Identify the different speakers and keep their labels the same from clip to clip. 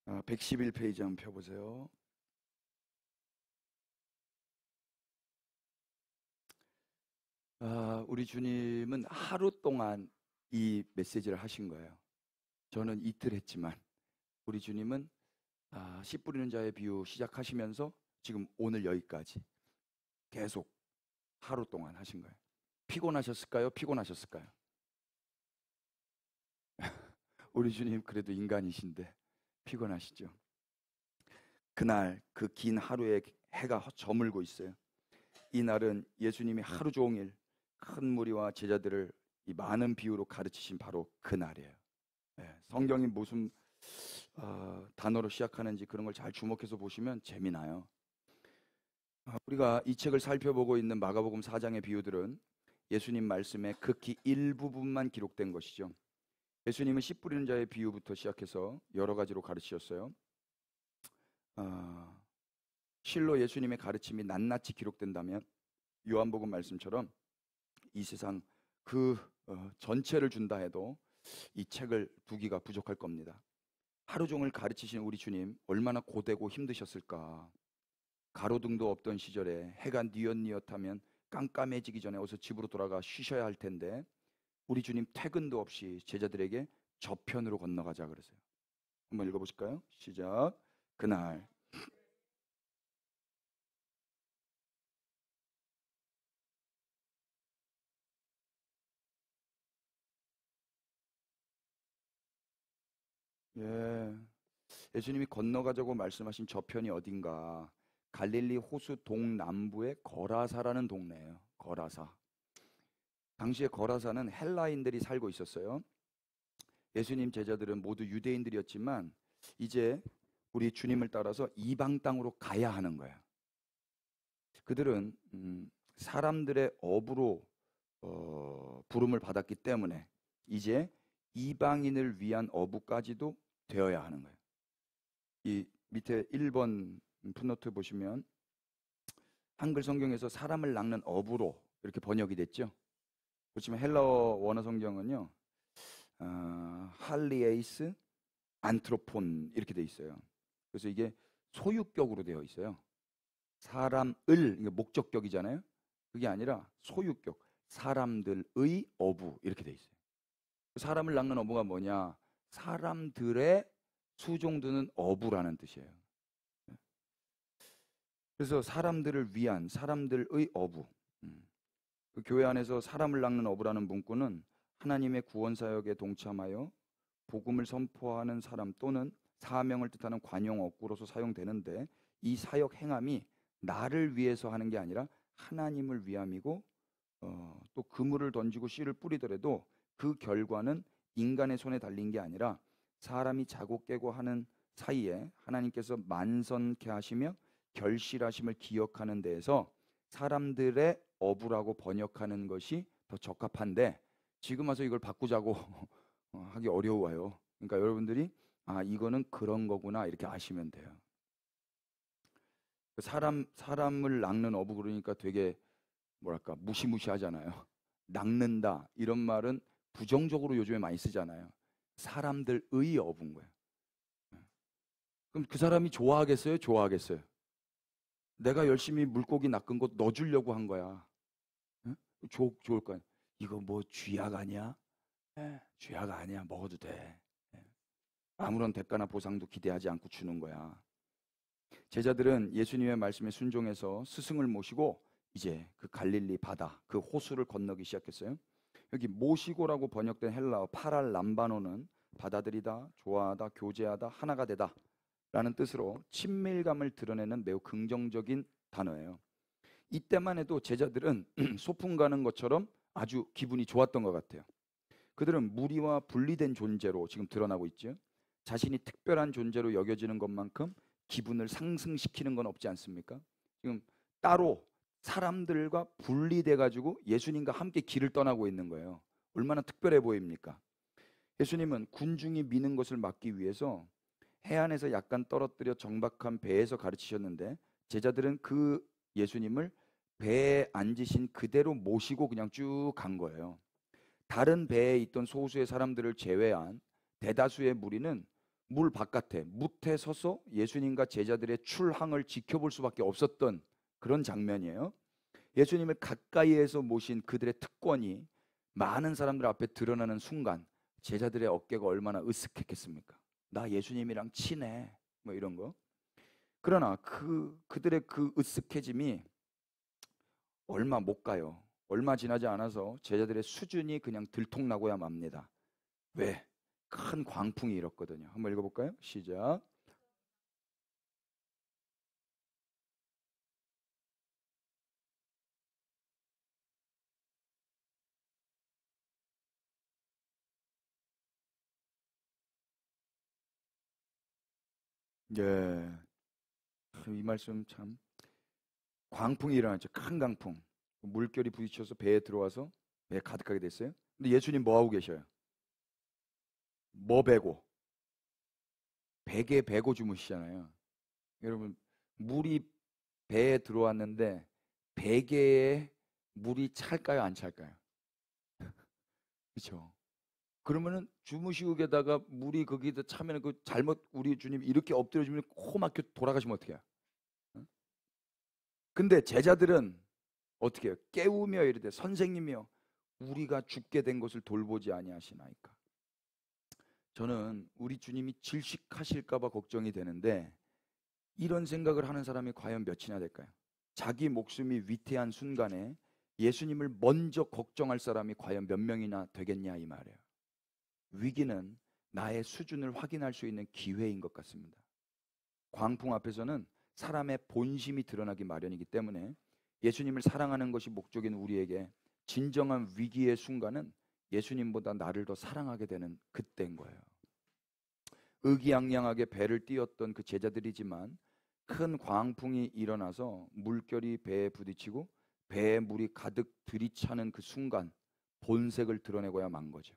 Speaker 1: 111페이지 한번 펴보세요. 우리 주님은 하루 동안 이 메시지를 하신 거예요. 저는 이틀 했지만 우리 주님은 씨 뿌리는 자의 비유 시작하시면서 지금 오늘 여기까지 계속 하루 동안 하신 거예요. 피곤하셨을까요? 피곤하셨을까요? 우리 주님 그래도 인간이신데 피곤하시죠. 그날 그 긴 하루에 해가 저물고 있어요. 이 날은 예수님이 하루 종일 큰 무리와 제자들을 이 많은 비유로 가르치신 바로 그 날이에요. 성경이 무슨 단어로 시작하는지 그런 걸 잘 주목해서 보시면 재미나요. 우리가 이 책을 살펴보고 있는 마가복음 4장의 비유들은 예수님 말씀의 극히 일부분만 기록된 것이죠. 예수님은 씨 뿌리는 자의 비유부터 시작해서 여러 가지로 가르치셨어요. 실로 예수님의 가르침이 낱낱이 기록된다면 요한복음 말씀처럼 이 세상 그 전체를 준다 해도 이 책을 두기가 부족할 겁니다. 하루 종일 가르치신 우리 주님 얼마나 고되고 힘드셨을까. 가로등도 없던 시절에 해가 뉘엿뉘엿하면 깜깜해지기 전에 어서 집으로 돌아가 쉬셔야 할 텐데 우리 주님 퇴근도 없이 제자들에게 저편으로 건너가자 그러세요. 한번 읽어보실까요? 시작. 그날 예수님이 건너가자고 말씀하신 저편이 어딘가? 갈릴리 호수 동남부의 거라사라는 동네예요. 거라사. 당시에 거라사는 헬라인들이 살고 있었어요. 예수님 제자들은 모두 유대인들이었지만 이제 우리 주님을 따라서 이방 땅으로 가야 하는 거예요. 그들은 사람들의 업으로 부름을 받았기 때문에 이제 이방인을 위한 어부까지도 되어야 하는 거예요. 이 밑에 1번 풋노트 보시면 한글 성경에서 사람을 낚는 어부로 이렇게 번역이 됐죠. 보시면 헬라어 원어 성경은요, 할리에이스 안트로폰 이렇게 돼 있어요. 그래서 이게 소유격으로 되어 있어요. 사람을, 이게 목적격이잖아요. 그게 아니라 소유격, 사람들의 어부 이렇게 돼 있어요. 사람을 낚는 어부가 뭐냐? 사람들의 수종드는 어부라는 뜻이에요. 그래서 사람들을 위한, 사람들의 어부. 그 교회 안에서 사람을 낚는 어부라는 문구는 하나님의 구원 사역에 동참하여 복음을 선포하는 사람 또는 사명을 뜻하는 관용 어구로서 사용되는데 이 사역 행함이 나를 위해서 하는 게 아니라 하나님을 위함이고 또 그물을 던지고 씨를 뿌리더라도 그 결과는 인간의 손에 달린 게 아니라 사람이 자고 깨고 하는 사이에 하나님께서 만선케 하시며 결실하심을 기억하는 데에서 사람들의 어부라고 번역하는 것이 더 적합한데 지금 와서 이걸 바꾸자고 하기 어려워요. 그러니까 여러분들이 이거는 그런 거구나 이렇게 아시면 돼요. 사람을 낚는 어부 그러니까 되게 뭐랄까 무시무시하잖아요. 낚는다 이런 말은 부정적으로 요즘에 많이 쓰잖아요. 사람들의 어부인 거예요. 그럼 그 사람이 좋아하겠어요? 좋아하겠어요? 내가 열심히 물고기 낚은 거 너 주려고 한 거야. 응? 좋을 거야. 이거 뭐 쥐약 아니야? 쥐약 아니야. 먹어도 돼. 아무런 대가나 보상도 기대하지 않고 주는 거야. 제자들은 예수님의 말씀에 순종해서 스승을 모시고 이제 그 갈릴리 바다, 그 호수를 건너기 시작했어요. 여기 모시고라고 번역된 헬라어 파랄람바노는 받아들이다, 좋아하다, 교제하다, 하나가 되다 라는 뜻으로 친밀감을 드러내는 매우 긍정적인 단어예요. 이때만 해도 제자들은 소풍 가는 것처럼 아주 기분이 좋았던 것 같아요. 그들은 무리와 분리된 존재로 지금 드러나고 있죠. 자신이 특별한 존재로 여겨지는 것만큼 기분을 상승시키는 건 없지 않습니까? 지금 따로 사람들과 분리돼 가지고 예수님과 함께 길을 떠나고 있는 거예요. 얼마나 특별해 보입니까? 예수님은 군중이 미는 것을 막기 위해서 해안에서 약간 떨어뜨려 정박한 배에서 가르치셨는데 제자들은 그 예수님을 배에 앉으신 그대로 모시고 그냥 쭉 간 거예요. 다른 배에 있던 소수의 사람들을 제외한 대다수의 무리는 물 바깥에 뭇에 서서 예수님과 제자들의 출항을 지켜볼 수밖에 없었던 그런 장면이에요. 예수님을 가까이에서 모신 그들의 특권이 많은 사람들 앞에 드러나는 순간 제자들의 어깨가 얼마나 으쓱했겠습니까? 나 예수님이랑 친해 뭐 이런 거. 그러나 그들의 그 으쓱해짐이 얼마 못 가요. 얼마 지나지 않아서 제자들의 수준이 그냥 들통나고야 맙니다. 왜? 큰 광풍이 일었거든요. 한번 읽어볼까요? 시작. 예, 이 말씀 참 광풍이 일어났죠. 큰 광풍. 물결이 부딪혀서 배에 들어와서 배에 가득하게 됐어요. 근데 예수님 뭐 하고 계셔요? 뭐 베고? 베개 베고 주무시잖아요. 여러분, 물이 배에 들어왔는데 베개에 물이 찰까요, 안 찰까요? 그렇죠. 그러면은 주무시고 게다가 물이 거기다 차면 그 잘못 우리 주님 이렇게 엎드려 주면 코 막혀 돌아가시면 어떡해요? 응? 근데 제자들은 어떻게 해요? 깨우며 이르되 선생님이여 우리가 죽게 된 것을 돌보지 아니하시나이까. 저는 우리 주님이 질식하실까 봐 걱정이 되는데 이런 생각을 하는 사람이 과연 몇이나 될까요? 자기 목숨이 위태한 순간에 예수님을 먼저 걱정할 사람이 과연 몇 명이나 되겠냐 이 말이에요. 위기는 나의 수준을 확인할 수 있는 기회인 것 같습니다. 광풍 앞에서는 사람의 본심이 드러나기 마련이기 때문에 예수님을 사랑하는 것이 목적인 우리에게 진정한 위기의 순간은 예수님보다 나를 더 사랑하게 되는 그때인 거예요. 의기양양하게 배를 띄웠던 그 제자들이지만 큰 광풍이 일어나서 물결이 배에 부딪히고 배에 물이 가득 들이차는 그 순간 본색을 드러내고야 만 거죠.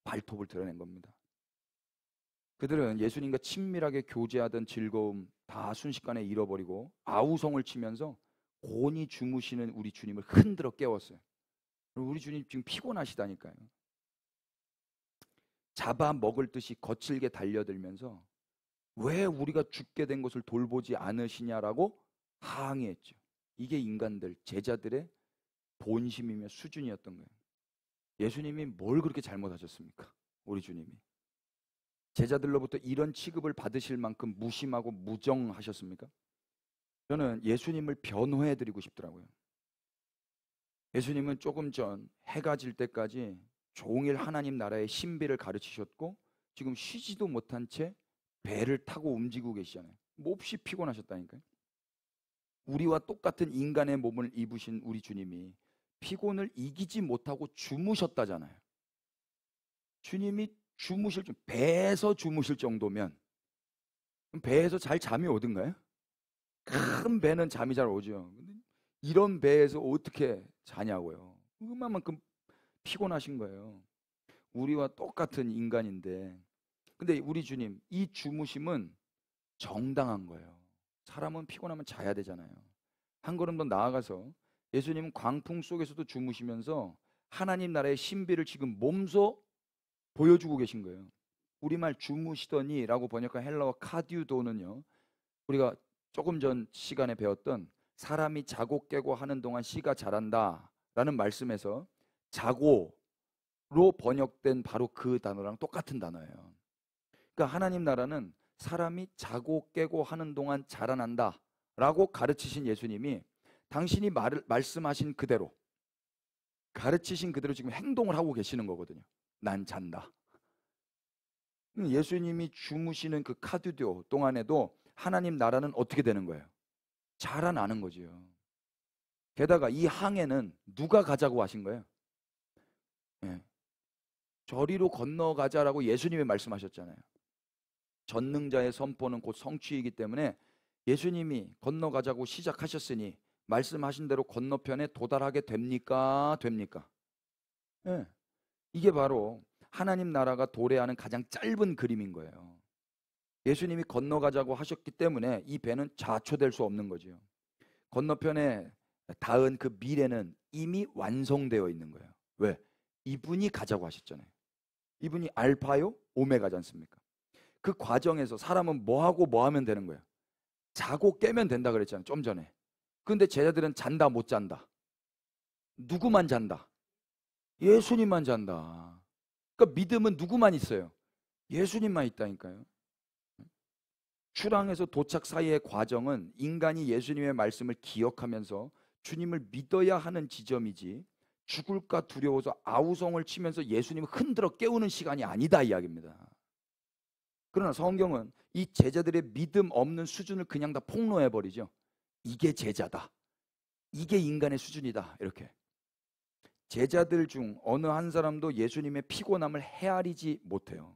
Speaker 1: 발톱을 드러낸 겁니다. 그들은 예수님과 친밀하게 교제하던 즐거움 다 순식간에 잃어버리고 아우성을 치면서 곤히 주무시는 우리 주님을 흔들어 깨웠어요. 우리 주님 지금 피곤하시다니까요. 잡아먹을 듯이 거칠게 달려들면서 왜 우리가 죽게 된 것을 돌보지 않으시냐라고 항의했죠. 이게 인간들, 제자들의 본심이며 수준이었던 거예요. 예수님이 뭘 그렇게 잘못하셨습니까? 우리 주님이. 제자들로부터 이런 취급을 받으실 만큼 무심하고 무정하셨습니까? 저는 예수님을 변호해드리고 싶더라고요. 예수님은 조금 전 해가 질 때까지 종일 하나님 나라의 신비를 가르치셨고 지금 쉬지도 못한 채 배를 타고 움직이고 계시잖아요. 몹시 피곤하셨다니까요. 우리와 똑같은 인간의 몸을 입으신 우리 주님이 피곤을 이기지 못하고 주무셨다잖아요. 주님이 주무실 배에서 주무실 정도면 배에서 잘 잠이 오던가요? 큰 배는 잠이 잘 오죠. 근데 이런 배에서 어떻게 자냐고요. 그만큼 피곤하신 거예요. 우리와 똑같은 인간인데 근데 우리 주님 이 주무심은 정당한 거예요. 사람은 피곤하면 자야 되잖아요. 한 걸음 더 나아가서 예수님은 광풍 속에서도 주무시면서 하나님 나라의 신비를 지금 몸소 보여주고 계신 거예요. 우리말 주무시더니라고 번역한 헬라어 카디우도는요. 우리가 조금 전 시간에 배웠던 사람이 자고 깨고 하는 동안 씨가 자란다 라는 말씀에서 자고로 번역된 바로 그 단어랑 똑같은 단어예요. 그러니까 하나님 나라는 사람이 자고 깨고 하는 동안 자라난다 라고 가르치신 예수님이 당신이 말씀하신 그대로 가르치신 그대로 지금 행동을 하고 계시는 거거든요. 난 잔다. 예수님이 주무시는 그 카두디오 동안에도 하나님 나라는 어떻게 되는 거예요? 자라나는 거지요. 게다가 이 항해는 누가 가자고 하신 거예요? 예. 저리로 건너가자라고 예수님이 말씀하셨잖아요. 전능자의 선포는 곧 성취이기 때문에 예수님이 건너가자고 시작하셨으니 말씀하신 대로 건너편에 도달하게 됩니까? 됩니까? 예. 이게 바로 하나님 나라가 도래하는 가장 짧은 그림인 거예요. 예수님이 건너가자고 하셨기 때문에 이 배는 자초될 수 없는 거죠. 건너편에 닿은 그 미래는 이미 완성되어 있는 거예요. 왜? 이분이 가자고 하셨잖아요. 이분이 알파요 오메가지 않습니까? 그 과정에서 사람은 뭐 하고 뭐 하면 되는 거야? 자고 깨면 된다 그랬잖아요, 좀 전에. 근데 제자들은 잔다 못 잔다? 누구만 잔다? 예수님만 잔다. 그러니까 믿음은 누구만 있어요? 예수님만 있다니까요. 출항에서 도착 사이의 과정은 인간이 예수님의 말씀을 기억하면서 주님을 믿어야 하는 지점이지, 죽을까 두려워서 아우성을 치면서 예수님을 흔들어 깨우는 시간이 아니다 이야기입니다. 그러나 성경은 이 제자들의 믿음 없는 수준을 그냥 다 폭로해버리죠. 이게 제자다, 이게 인간의 수준이다. 이렇게 제자들 중 어느 한 사람도 예수님의 피곤함을 헤아리지 못해요.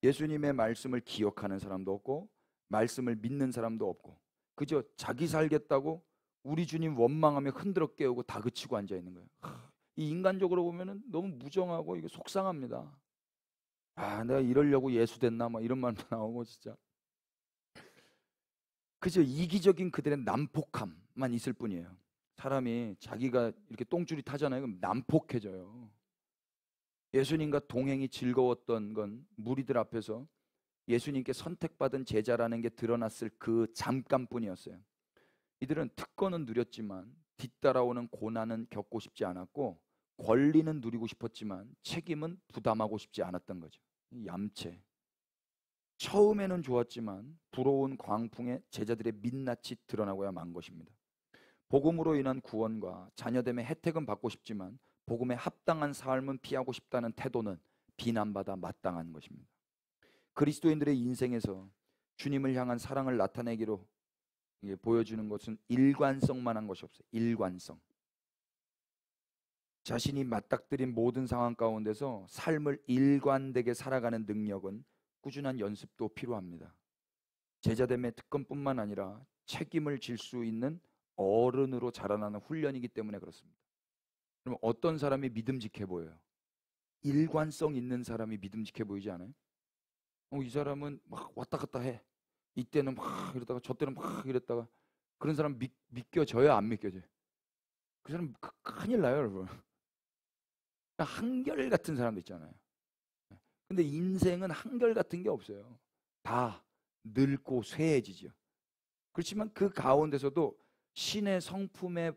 Speaker 1: 예수님의 말씀을 기억하는 사람도 없고 말씀을 믿는 사람도 없고, 그저 자기 살겠다고 우리 주님 원망하며 흔들어 깨우고 다그치고 앉아 있는 거예요. 이 인간적으로 보면은 너무 무정하고 이게 속상합니다. 아, 내가 이러려고 예수 됐나 뭐 이런 말도 나오고 진짜. 그저 이기적인 그들의 난폭함만 있을 뿐이에요. 사람이 자기가 이렇게 똥줄이 타잖아요. 그럼 난폭해져요. 예수님과 동행이 즐거웠던 건 무리들 앞에서 예수님께 선택받은 제자라는 게 드러났을 그 잠깐뿐이었어요. 이들은 특권은 누렸지만 뒤따라오는 고난은 겪고 싶지 않았고, 권리는 누리고 싶었지만 책임은 부담하고 싶지 않았던 거죠. 얌체. 처음에는 좋았지만 부러운 광풍에 제자들의 민낯이 드러나고야 만 것입니다. 복음으로 인한 구원과 자녀됨의 혜택은 받고 싶지만 복음에 합당한 삶은 피하고 싶다는 태도는 비난받아 마땅한 것입니다. 그리스도인들의 인생에서 주님을 향한 사랑을 나타내기로 보여주는 것은 일관성만한 것이 없어요. 일관성. 자신이 맞닥뜨린 모든 상황 가운데서 삶을 일관되게 살아가는 능력은 꾸준한 연습도 필요합니다. 제자됨의 특권뿐만 아니라 책임을 질 수 있는 어른으로 자라나는 훈련이기 때문에 그렇습니다. 그럼 어떤 사람이 믿음직해 보여요? 일관성 있는 사람이 믿음직해 보이지 않아요? 이 사람은 막 왔다 갔다 해. 이때는 막 이러다가 저때는 막 이랬다가. 그런 사람 믿겨져요, 안 믿겨져요? 그 사람 큰일 나요, 여러분. 한결같은 사람도 있잖아요. 근데 인생은 한결같은 게 없어요. 다 늙고 쇠해지죠. 그렇지만 그 가운데서도 신의 성품에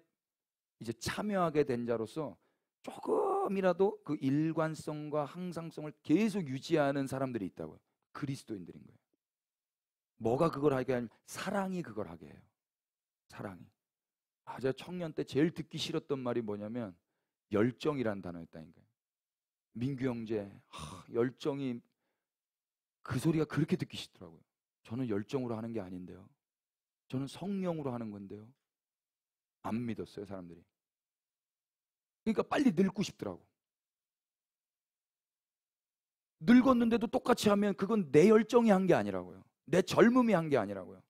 Speaker 1: 이제 참여하게 된 자로서 조금이라도 그 일관성과 항상성을 계속 유지하는 사람들이 있다고요. 그리스도인들인 거예요. 뭐가 그걸 하게 하냐면 사랑이 그걸 하게 해요. 사랑이. 제가 청년 때 제일 듣기 싫었던 말이 뭐냐면 열정이라는 단어였다니까요. 민규 형제, 열정이, 그 소리가 그렇게 듣기 싫더라고요. 저는 열정으로 하는 게 아닌데요. 저는 성령으로 하는 건데요. 안 믿었어요, 사람들이. 그러니까 빨리 늙고 싶더라고. 늙었는데도 똑같이 하면 그건 내 열정이 한 게 아니라고요. 내 젊음이 한 게 아니라고요.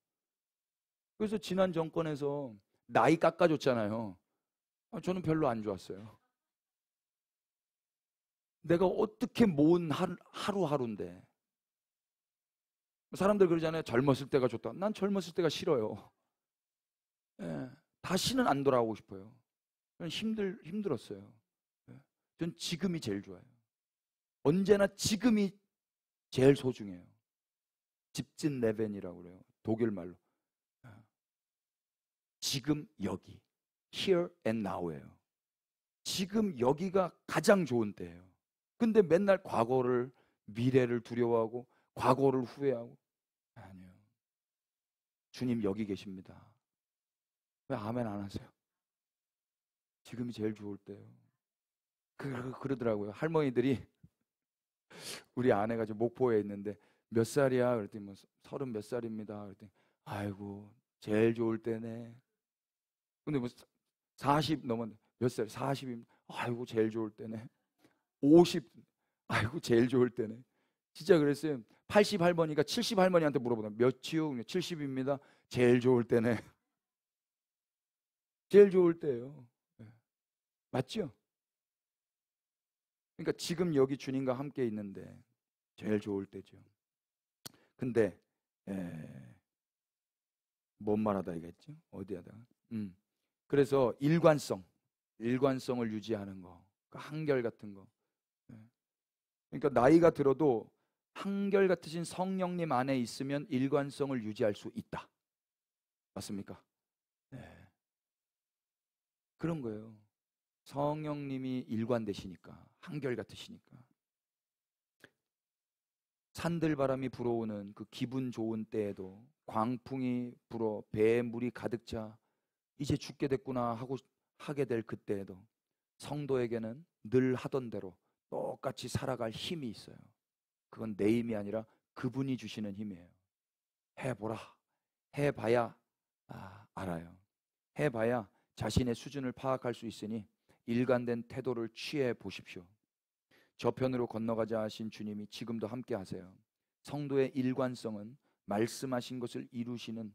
Speaker 1: 그래서 지난 정권에서 나이 깎아줬잖아요. 저는 별로 안 좋았어요. 내가 어떻게 모은 하루하루인데. 사람들 그러잖아요. 젊었을 때가 좋다. 난 젊었을 때가 싫어요. 예, 다시는 안 돌아오고 싶어요. 힘들었어요. 예, 전 지금이 제일 좋아요. 언제나 지금이 제일 소중해요. 집진 레벤이라고 그래요. 독일 말로. 지금 여기, here and now예요. 지금 여기가 가장 좋은 때예요. 근데 맨날 과거를, 미래를 두려워하고 과거를 후회하고. 아니요. 주님 여기 계십니다. 왜 아멘 안 하세요? 지금이 제일 좋을 때요. 그러더라고요. 할머니들이, 우리 아내가 지금 목포에 있는데 몇 살이야? 그랬더니 뭐 30 몇 살입니다. 그랬더니 아이고 제일 좋을 때네. 근데 뭐 40 넘었는데 몇 살? 40입니다. 아이고 제일 좋을 때네. 50, 아이고 제일 좋을 때네. 진짜 그랬어요. 80 할머니가 70 할머니한테 물어보다 몇이요? 70입니다. 제일 좋을 때네. 제일 좋을 때예요. 맞죠? 그러니까 지금 여기 주님과 함께 있는데 제일 좋을 때죠. 근데 뭔 말하다 이겠죠? 어디 하다가? 그래서 일관성을 유지하는 거, 그 한결 같은 거. 그러니까 나이가 들어도 한결같으신 성령님 안에 있으면 일관성을 유지할 수 있다. 맞습니까? 네. 그런 거예요. 성령님이 일관되시니까, 한결같으시니까. 산들바람이 불어오는 그 기분 좋은 때에도, 광풍이 불어 배에 물이 가득 차 이제 죽게 됐구나 하고 하게 될 그때에도 성도에게는 늘 하던 대로 똑같이 살아갈 힘이 있어요. 그건 내 힘이 아니라 그분이 주시는 힘이에요. 해보라. 해봐야 알아요. 해봐야 자신의 수준을 파악할 수 있으니 일관된 태도를 취해 보십시오. 저편으로 건너가자 하신 주님이 지금도 함께 하세요. 성도의 일관성은 말씀하신 것을 이루시는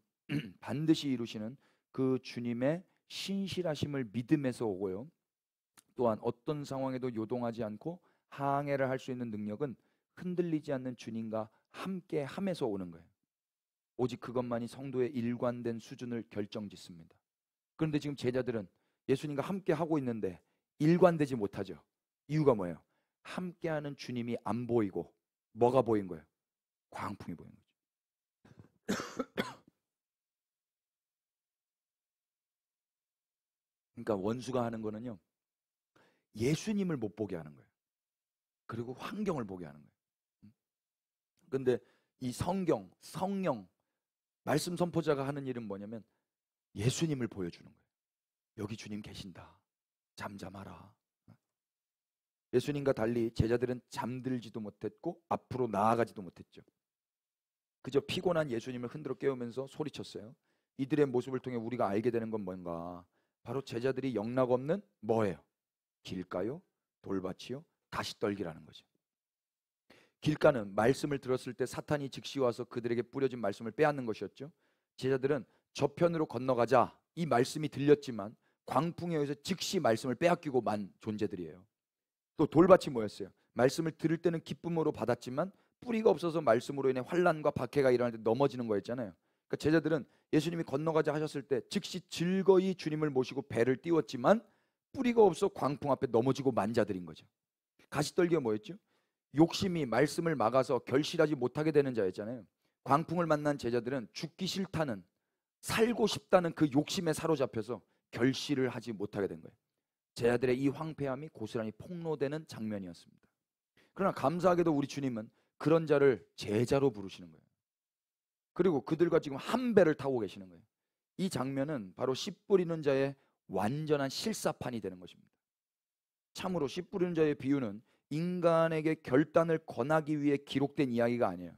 Speaker 1: 반드시 이루시는 그 주님의 신실하심을 믿음에서 오고요. 또한 어떤 상황에도 요동하지 않고 항해를 할 수 있는 능력은 흔들리지 않는 주님과 함께 함에서 오는 거예요. 오직 그것만이 성도의 일관된 수준을 결정짓습니다. 그런데 지금 제자들은 예수님과 함께 하고 있는데 일관되지 못하죠. 이유가 뭐예요? 함께하는 주님이 안 보이고 뭐가 보인 거예요? 광풍이 보인 거죠. 그러니까 원수가 하는 거는요, 예수님을 못 보게 하는 거예요. 그리고 환경을 보게 하는 거예요. 근데 이 성경, 성령, 말씀 선포자가 하는 일은 뭐냐면 예수님을 보여주는 거예요. 여기 주님 계신다. 잠잠하라. 예수님과 달리 제자들은 잠들지도 못했고 앞으로 나아가지도 못했죠. 그저 피곤한 예수님을 흔들어 깨우면서 소리쳤어요. 이들의 모습을 통해 우리가 알게 되는 건 뭔가? 바로 제자들이 영락 없는 뭐예요? 길가요? 돌밭이요? 가시떨기라는 거죠. 길가는 말씀을 들었을 때 사탄이 즉시 와서 그들에게 뿌려진 말씀을 빼앗는 것이었죠. 제자들은 저편으로 건너가자 이 말씀이 들렸지만 광풍에 의해서 즉시 말씀을 빼앗기고 만 존재들이에요. 또 돌밭이 뭐였어요? 말씀을 들을 때는 기쁨으로 받았지만 뿌리가 없어서 말씀으로 인해 환난과 박해가 일어날 때 넘어지는 거였잖아요. 그러니까 제자들은 예수님이 건너가자 하셨을 때 즉시 즐거이 주님을 모시고 배를 띄웠지만 뿌리가 없어 광풍 앞에 넘어지고 만 자들인 거죠. 가시떨기가 뭐였죠? 욕심이 말씀을 막아서 결실하지 못하게 되는 자였잖아요. 광풍을 만난 제자들은 죽기 싫다는, 살고 싶다는 그 욕심에 사로잡혀서 결실을 하지 못하게 된 거예요. 제자들의 이 황폐함이 고스란히 폭로되는 장면이었습니다. 그러나 감사하게도 우리 주님은 그런 자를 제자로 부르시는 거예요. 그리고 그들과 지금 한 배를 타고 계시는 거예요. 이 장면은 바로 씨 뿌리는 자의 완전한 실사판이 되는 것입니다. 참으로 씨 뿌리는 자의 비유는 인간에게 결단을 권하기 위해 기록된 이야기가 아니에요.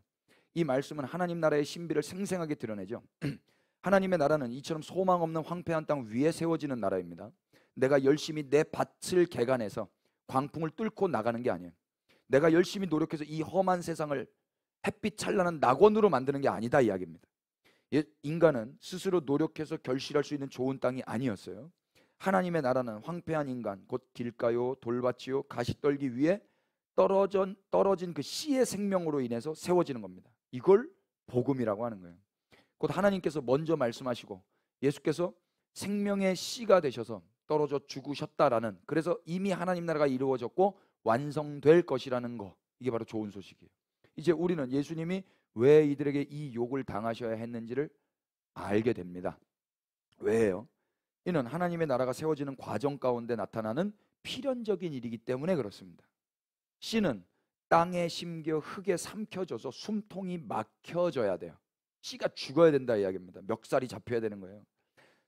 Speaker 1: 이 말씀은 하나님 나라의 신비를 생생하게 드러내죠. 하나님의 나라는 이처럼 소망 없는 황폐한 땅 위에 세워지는 나라입니다. 내가 열심히 내 밭을 개간해서 광풍을 뚫고 나가는 게 아니에요. 내가 열심히 노력해서 이 험한 세상을 햇빛 찬란한 낙원으로 만드는 게 아니다 이야기입니다. 인간은 스스로 노력해서 결실할 수 있는 좋은 땅이 아니었어요. 하나님의 나라는 황폐한 인간, 곧 길가요 돌밭이요 가시떨기 위에 떨어진 그 씨의 생명으로 인해서 세워지는 겁니다. 이걸 복음이라고 하는 거예요. 곧 하나님께서 먼저 말씀하시고 예수께서 생명의 씨가 되셔서 떨어져 죽으셨다라는, 그래서 이미 하나님 나라가 이루어졌고 완성될 것이라는 거, 이게 바로 좋은 소식이에요. 이제 우리는 예수님이 왜 이들에게 이 욕을 당하셔야 했는지를 알게 됩니다. 왜요? 이는 하나님의 나라가 세워지는 과정 가운데 나타나는 필연적인 일이기 때문에 그렇습니다. 씨는 땅에 심겨 흙에 삼켜져서 숨통이 막혀져야 돼요. 씨가 죽어야 된다 이야기입니다. 멱살이 잡혀야 되는 거예요.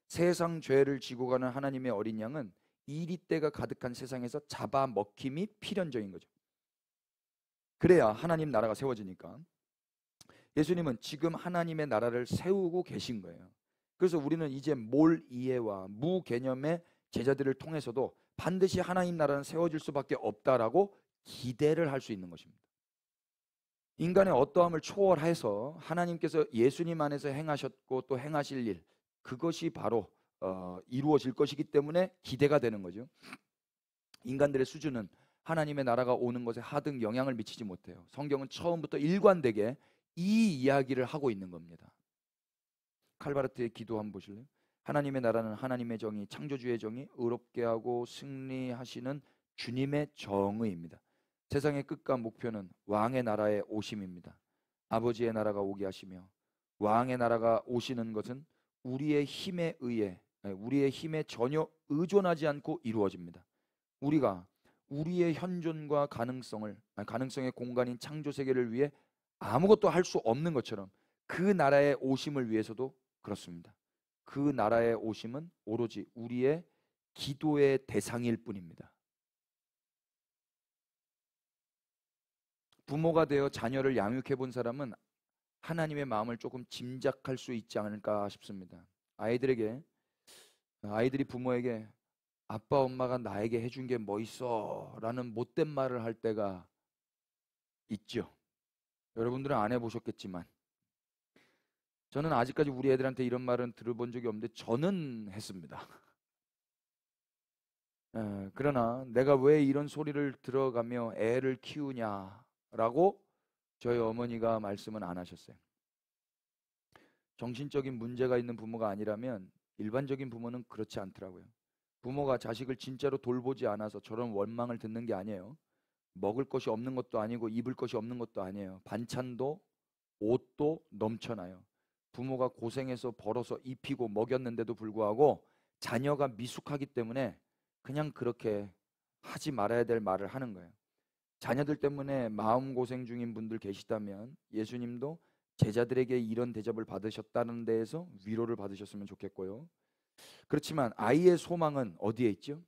Speaker 1: 세상 죄를 지고 가는 하나님의 어린 양은 이리때가 가득한 세상에서 잡아먹힘이 필연적인 거죠. 그래야 하나님 나라가 세워지니까. 예수님은 지금 하나님의 나라를 세우고 계신 거예요. 그래서 우리는 이제 몰 이해와 무개념의 제자들을 통해서도 반드시 하나님 나라는 세워질 수밖에 없다라고 기대를 할 수 있는 것입니다. 인간의 어떠함을 초월해서 하나님께서 예수님 안에서 행하셨고 또 행하실 일, 그것이 바로 이루어질 것이기 때문에 기대가 되는 거죠. 인간들의 수준은 하나님의 나라가 오는 것에 하등 영향을 미치지 못해요. 성경은 처음부터 일관되게 이 이야기를 하고 있는 겁니다. 칼바르트의 기도 한번 보실래요? 하나님의 나라는 하나님의 정의, 창조주의 정의, 의롭게 하고 승리하시는 주님의 정의입니다. 세상의 끝과 목표는 왕의 나라의 오심입니다. 아버지의 나라가 오게 하시며 왕의 나라가 오시는 것은 우리의 힘에 의해, 우리의 힘에 전혀 의존하지 않고 이루어집니다. 우리가 우리의 현존과 가능성의 공간인 창조 세계를 위해 아무것도 할 수 없는 것처럼 그 나라의 오심을 위해서도 그렇습니다. 그 나라의 오심은 오로지 우리의 기도의 대상일 뿐입니다. 부모가 되어 자녀를 양육해 본 사람은 하나님의 마음을 조금 짐작할 수 있지 않을까 싶습니다. 아이들이 부모에게 아빠 엄마가 나에게 해준 게 뭐 있어? 라는 못된 말을 할 때가 있죠. 여러분들은 안 해보셨겠지만 저는 아직까지 우리 애들한테 이런 말은 들어본 적이 없는데 저는 했습니다. 그러나 내가 왜 이런 소리를 들어가며 애를 키우냐라고 저희 어머니가 말씀은 안 하셨어요. 정신적인 문제가 있는 부모가 아니라면 일반적인 부모는 그렇지 않더라고요. 부모가 자식을 진짜로 돌보지 않아서 저런 원망을 듣는 게 아니에요. 먹을 것이 없는 것도 아니고 입을 것이 없는 것도 아니에요. 반찬도 옷도 넘쳐나요. 부모가 고생해서 벌어서 입히고 먹였는데도 불구하고 자녀가 미숙하기 때문에 그냥 그렇게 하지 말아야 될 말을 하는 거예요. 자녀들 때문에 마음고생 중인 분들 계시다면 예수님도 제자들에게 이런 대접을 받으셨다는 데에서 위로를 받으셨으면 좋겠고요. 그렇지만 아이의 소망은 어디에 있죠?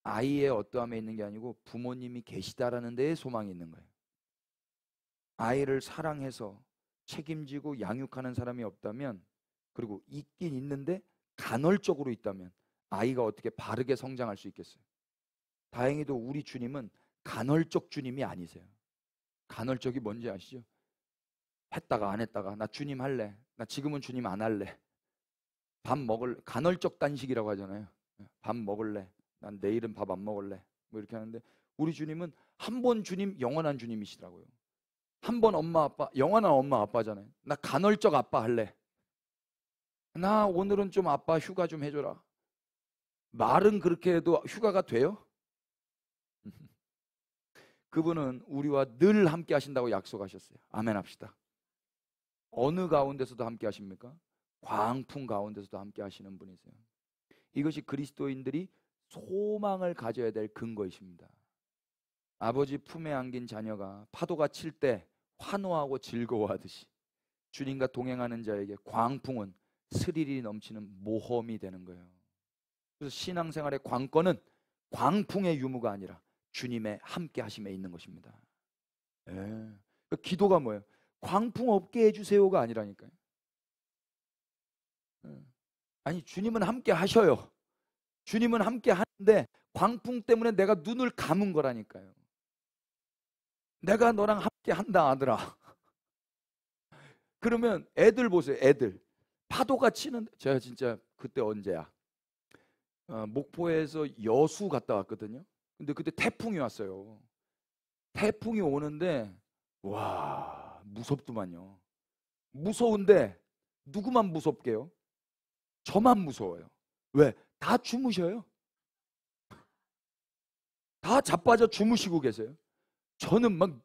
Speaker 1: 아이의 어떠함에 있는 게 아니고 부모님이 계시다라는 데에 소망이 있는 거예요. 아이를 사랑해서 책임지고 양육하는 사람이 없다면, 그리고 있긴 있는데 간헐적으로 있다면 아이가 어떻게 바르게 성장할 수 있겠어요? 다행히도 우리 주님은 간헐적 주님이 아니세요. 간헐적이 뭔지 아시죠? 했다가 안 했다가 나 주님 할래, 나 지금은 주님 안 할래, 밥 먹을, 간헐적 단식이라고 하잖아요. 밥 먹을래, 난 내일은 밥 안 먹을래, 뭐 이렇게 하는데 우리 주님은 한 번 주님, 영원한 주님이시더라고요. 한 번 엄마 아빠, 영원한 엄마 아빠잖아요. 나 간헐적 아빠 할래, 나 오늘은 좀 아빠 휴가 좀 해줘라. 말은 그렇게 해도 휴가가 돼요? 그분은 우리와 늘 함께 하신다고 약속하셨어요. 아멘 합시다. 어느 가운데서도 함께 하십니까? 광풍 가운데서도 함께 하시는 분이세요. 이것이 그리스도인들이 소망을 가져야 될 근거이십니다. 아버지 품에 안긴 자녀가 파도가 칠 때 환호하고 즐거워하듯이 주님과 동행하는 자에게 광풍은 스릴이 넘치는 모험이 되는 거예요. 그래서 신앙생활의 관건은 광풍의 유무가 아니라 주님의 함께 하심에 있는 것입니다. 그 기도가 뭐예요? 광풍 없게 해주세요가 아니라니까요. 아니, 주님은 함께 하셔요. 주님은 함께 하는데 광풍 때문에 내가 눈을 감은 거라니까요. 내가 너랑 함께 한다 아들아. 그러면 애들 보세요. 애들 파도가 치는데, 제가 진짜 그때 언제야, 목포에서 여수 갔다 왔거든요. 근데 그때 태풍이 왔어요. 태풍이 오는데 와 무섭더만요. 무서운데 누구만 무섭게요? 저만 무서워요. 왜? 다 주무셔요. 다 자빠져 주무시고 계세요. 저는 막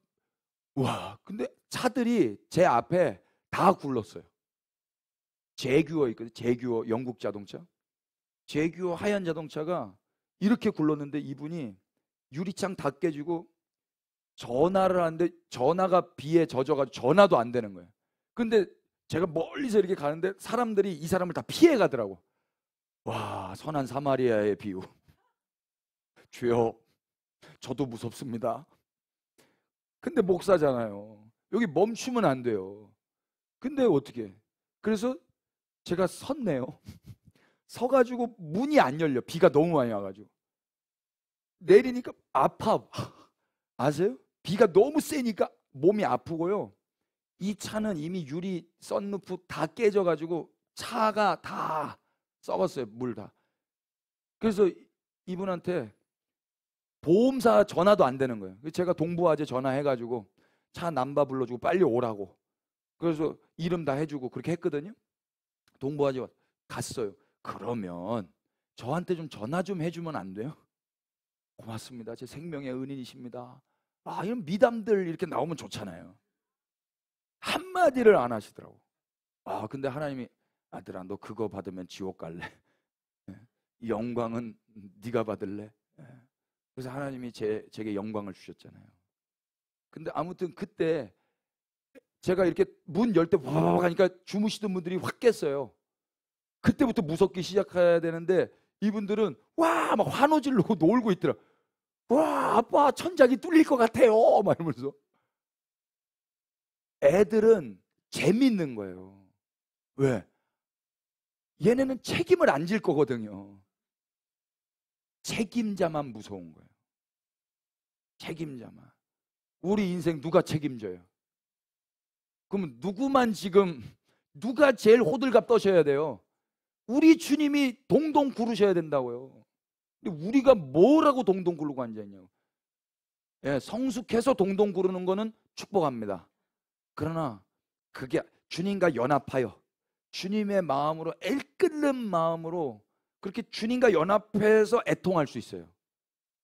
Speaker 1: 와, 근데 차들이 제 앞에 다 굴렀어요. 제규어 있거든요. 제규어, 영국 자동차. 제규어 하얀 자동차가 이렇게 굴렀는데 이분이 유리창 다 깨지고 전화를 하는데 전화가 비에 젖어가지고 전화도 안 되는 거예요. 근데 제가 멀리서 이렇게 가는데 사람들이 이 사람을 다 피해 가더라고. 와, 선한 사마리아의 비유. 주여, 저도 무섭습니다. 근데 목사잖아요. 여기 멈추면 안 돼요. 근데 어떻게? 그래서 제가 섰네요. 서가지고 문이 안 열려. 비가 너무 많이 와가지고. 내리니까 아파. 아세요? 비가 너무 세니까 몸이 아프고요. 이 차는 이미 유리 썬루프 다 깨져가지고 차가 다 썩었어요. 물 다. 그래서 이분한테 보험사 전화도 안 되는 거예요. 제가 동부화재 전화해가지고 차 남바 불러주고 빨리 오라고. 그래서 이름 다 해주고 그렇게 했거든요. 동부화재 갔어요. 그러면 저한테 좀 전화 좀 해주면 안 돼요? 고맙습니다. 제 생명의 은인이십니다. 이런 미담들 이렇게 나오면 좋잖아요. 한마디를 안 하시더라고. 근데 하나님이 아들아 너 그거 받으면 지옥 갈래? 영광은 네가 받을래? 그래서 하나님이 제게 영광을 주셨잖아요. 근데 아무튼 그때 제가 이렇게 문 열 때 와와와 하니까 주무시던 분들이 확 깼어요. 그때부터 무섭기 시작해야 되는데 이분들은 와 막 환호질로 놀고 있더라. 와 아빠 천장이 뚫릴 것 같아요 막 이러면서. 애들은 재밌는 거예요. 왜? 얘네는 책임을 안 질 거거든요. 책임자만 무서운 거예요. 책임자만. 우리 인생 누가 책임져요? 그럼 누가 제일 호들갑 떠셔야 돼요? 우리 주님이 동동 구르셔야 된다고요. 근데 우리가 뭐라고 동동 구르고 앉아있냐고. 성숙해서 동동 구르는 거는 축복합니다. 그러나 그게 주님과 연합하여 주님의 마음으로 애끓는 마음으로 그렇게 주님과 연합해서 애통할 수 있어요.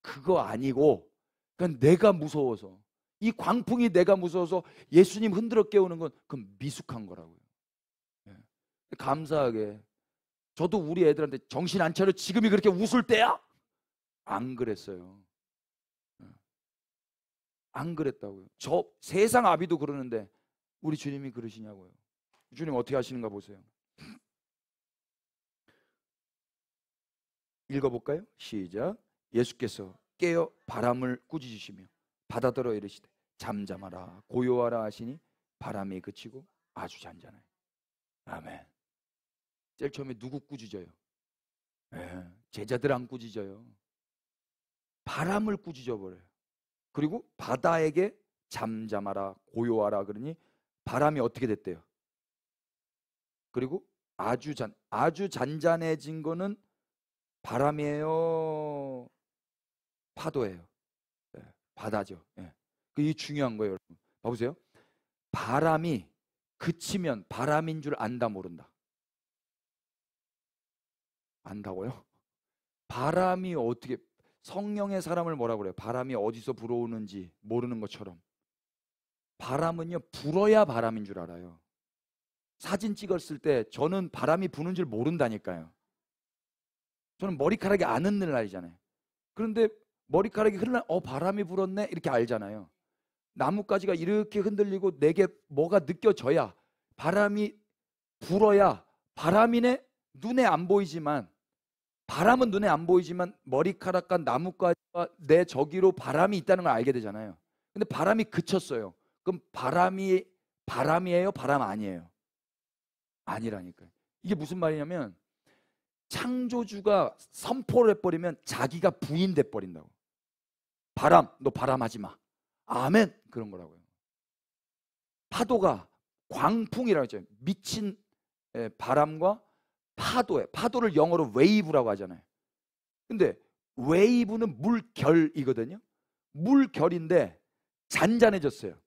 Speaker 1: 그거 아니고 그냥 내가 무서워서 이 광풍이 내가 무서워서 예수님 흔들어 깨우는 건 그건 미숙한 거라고요. 감사하게 저도 우리 애들한테 정신 안 차려 지금이 그렇게 웃을 때야? 안 그랬어요. 안 그랬다고요. 저 세상 아비도 그러는데 우리 주님이 그러시냐고요. 주님 어떻게 하시는가 보세요. 읽어볼까요? 시작. 예수께서 깨어 바람을 꾸짖으시며 바다더러 이르시되 잠잠하라 고요하라 하시니 바람이 그치고 아주 잔잔해. 아멘. 제일 처음에 누구 꾸짖어요? 제자들 안 꾸짖어요. 바람을 꾸짖어 버려요. 그리고 바다에게 잠잠하라 고요하라 그러니 바람이 어떻게 됐대요? 그리고 아주 잔잔해진 거는 바람이에요? 파도예요? 바다죠. 그게 중요한 거예요, 여러분. 봐보세요. 바람이 그치면 바람인 줄 안다 모른다? 안다고요? 바람이 어떻게 성령의 사람을 뭐라 그래요? 바람이 어디서 불어오는지 모르는 것처럼 바람은요 불어야 바람인 줄 알아요. 사진 찍었을 때 저는 바람이 부는 줄 모른다니까요. 저는 머리카락이 안 흔들 날이잖아요. 그런데 머리카락이 흐르면 바람이 불었네 이렇게 알잖아요. 나뭇가지가 이렇게 흔들리고 내게 뭐가 느껴져야 바람이 불어야 바람이네 눈에 안 보이지만 바람은 눈에 안 보이지만 머리카락과 나뭇가지와 내 저기로 바람이 있다는 걸 알게 되잖아요. 근데 바람이 그쳤어요. 그럼 바람이에요? 바람 아니에요? 아니라니까요. 이게 무슨 말이냐면 창조주가 선포를 해버리면 자기가 부인돼 버린다고. 바람, 너 바람하지 마. 아멘. 그런 거라고요. 파도가 광풍이라고 했죠. 미친 바람과 파도를 영어로 웨이브라고 하잖아요. 근데 웨이브는 물결이거든요. 물결인데 잔잔해졌어요.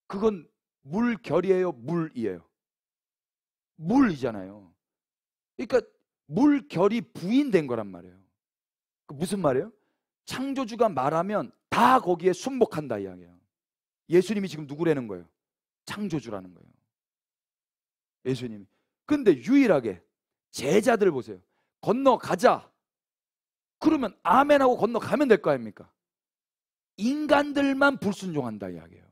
Speaker 1: 그건 물결이에요, 물이에요? 물이잖아요. 그러니까 물결이 부인된 거란 말이에요. 무슨 말이에요? 창조주가 말하면 다 거기에 순복한다 이야기예요. 예수님이 지금 누구라는 거예요? 창조주라는 거예요. 예수님이. 근데 유일하게 제자들 보세요. 건너가자. 그러면 아멘하고 건너가면 될 거 아닙니까? 인간들만 불순종한다 이야기예요.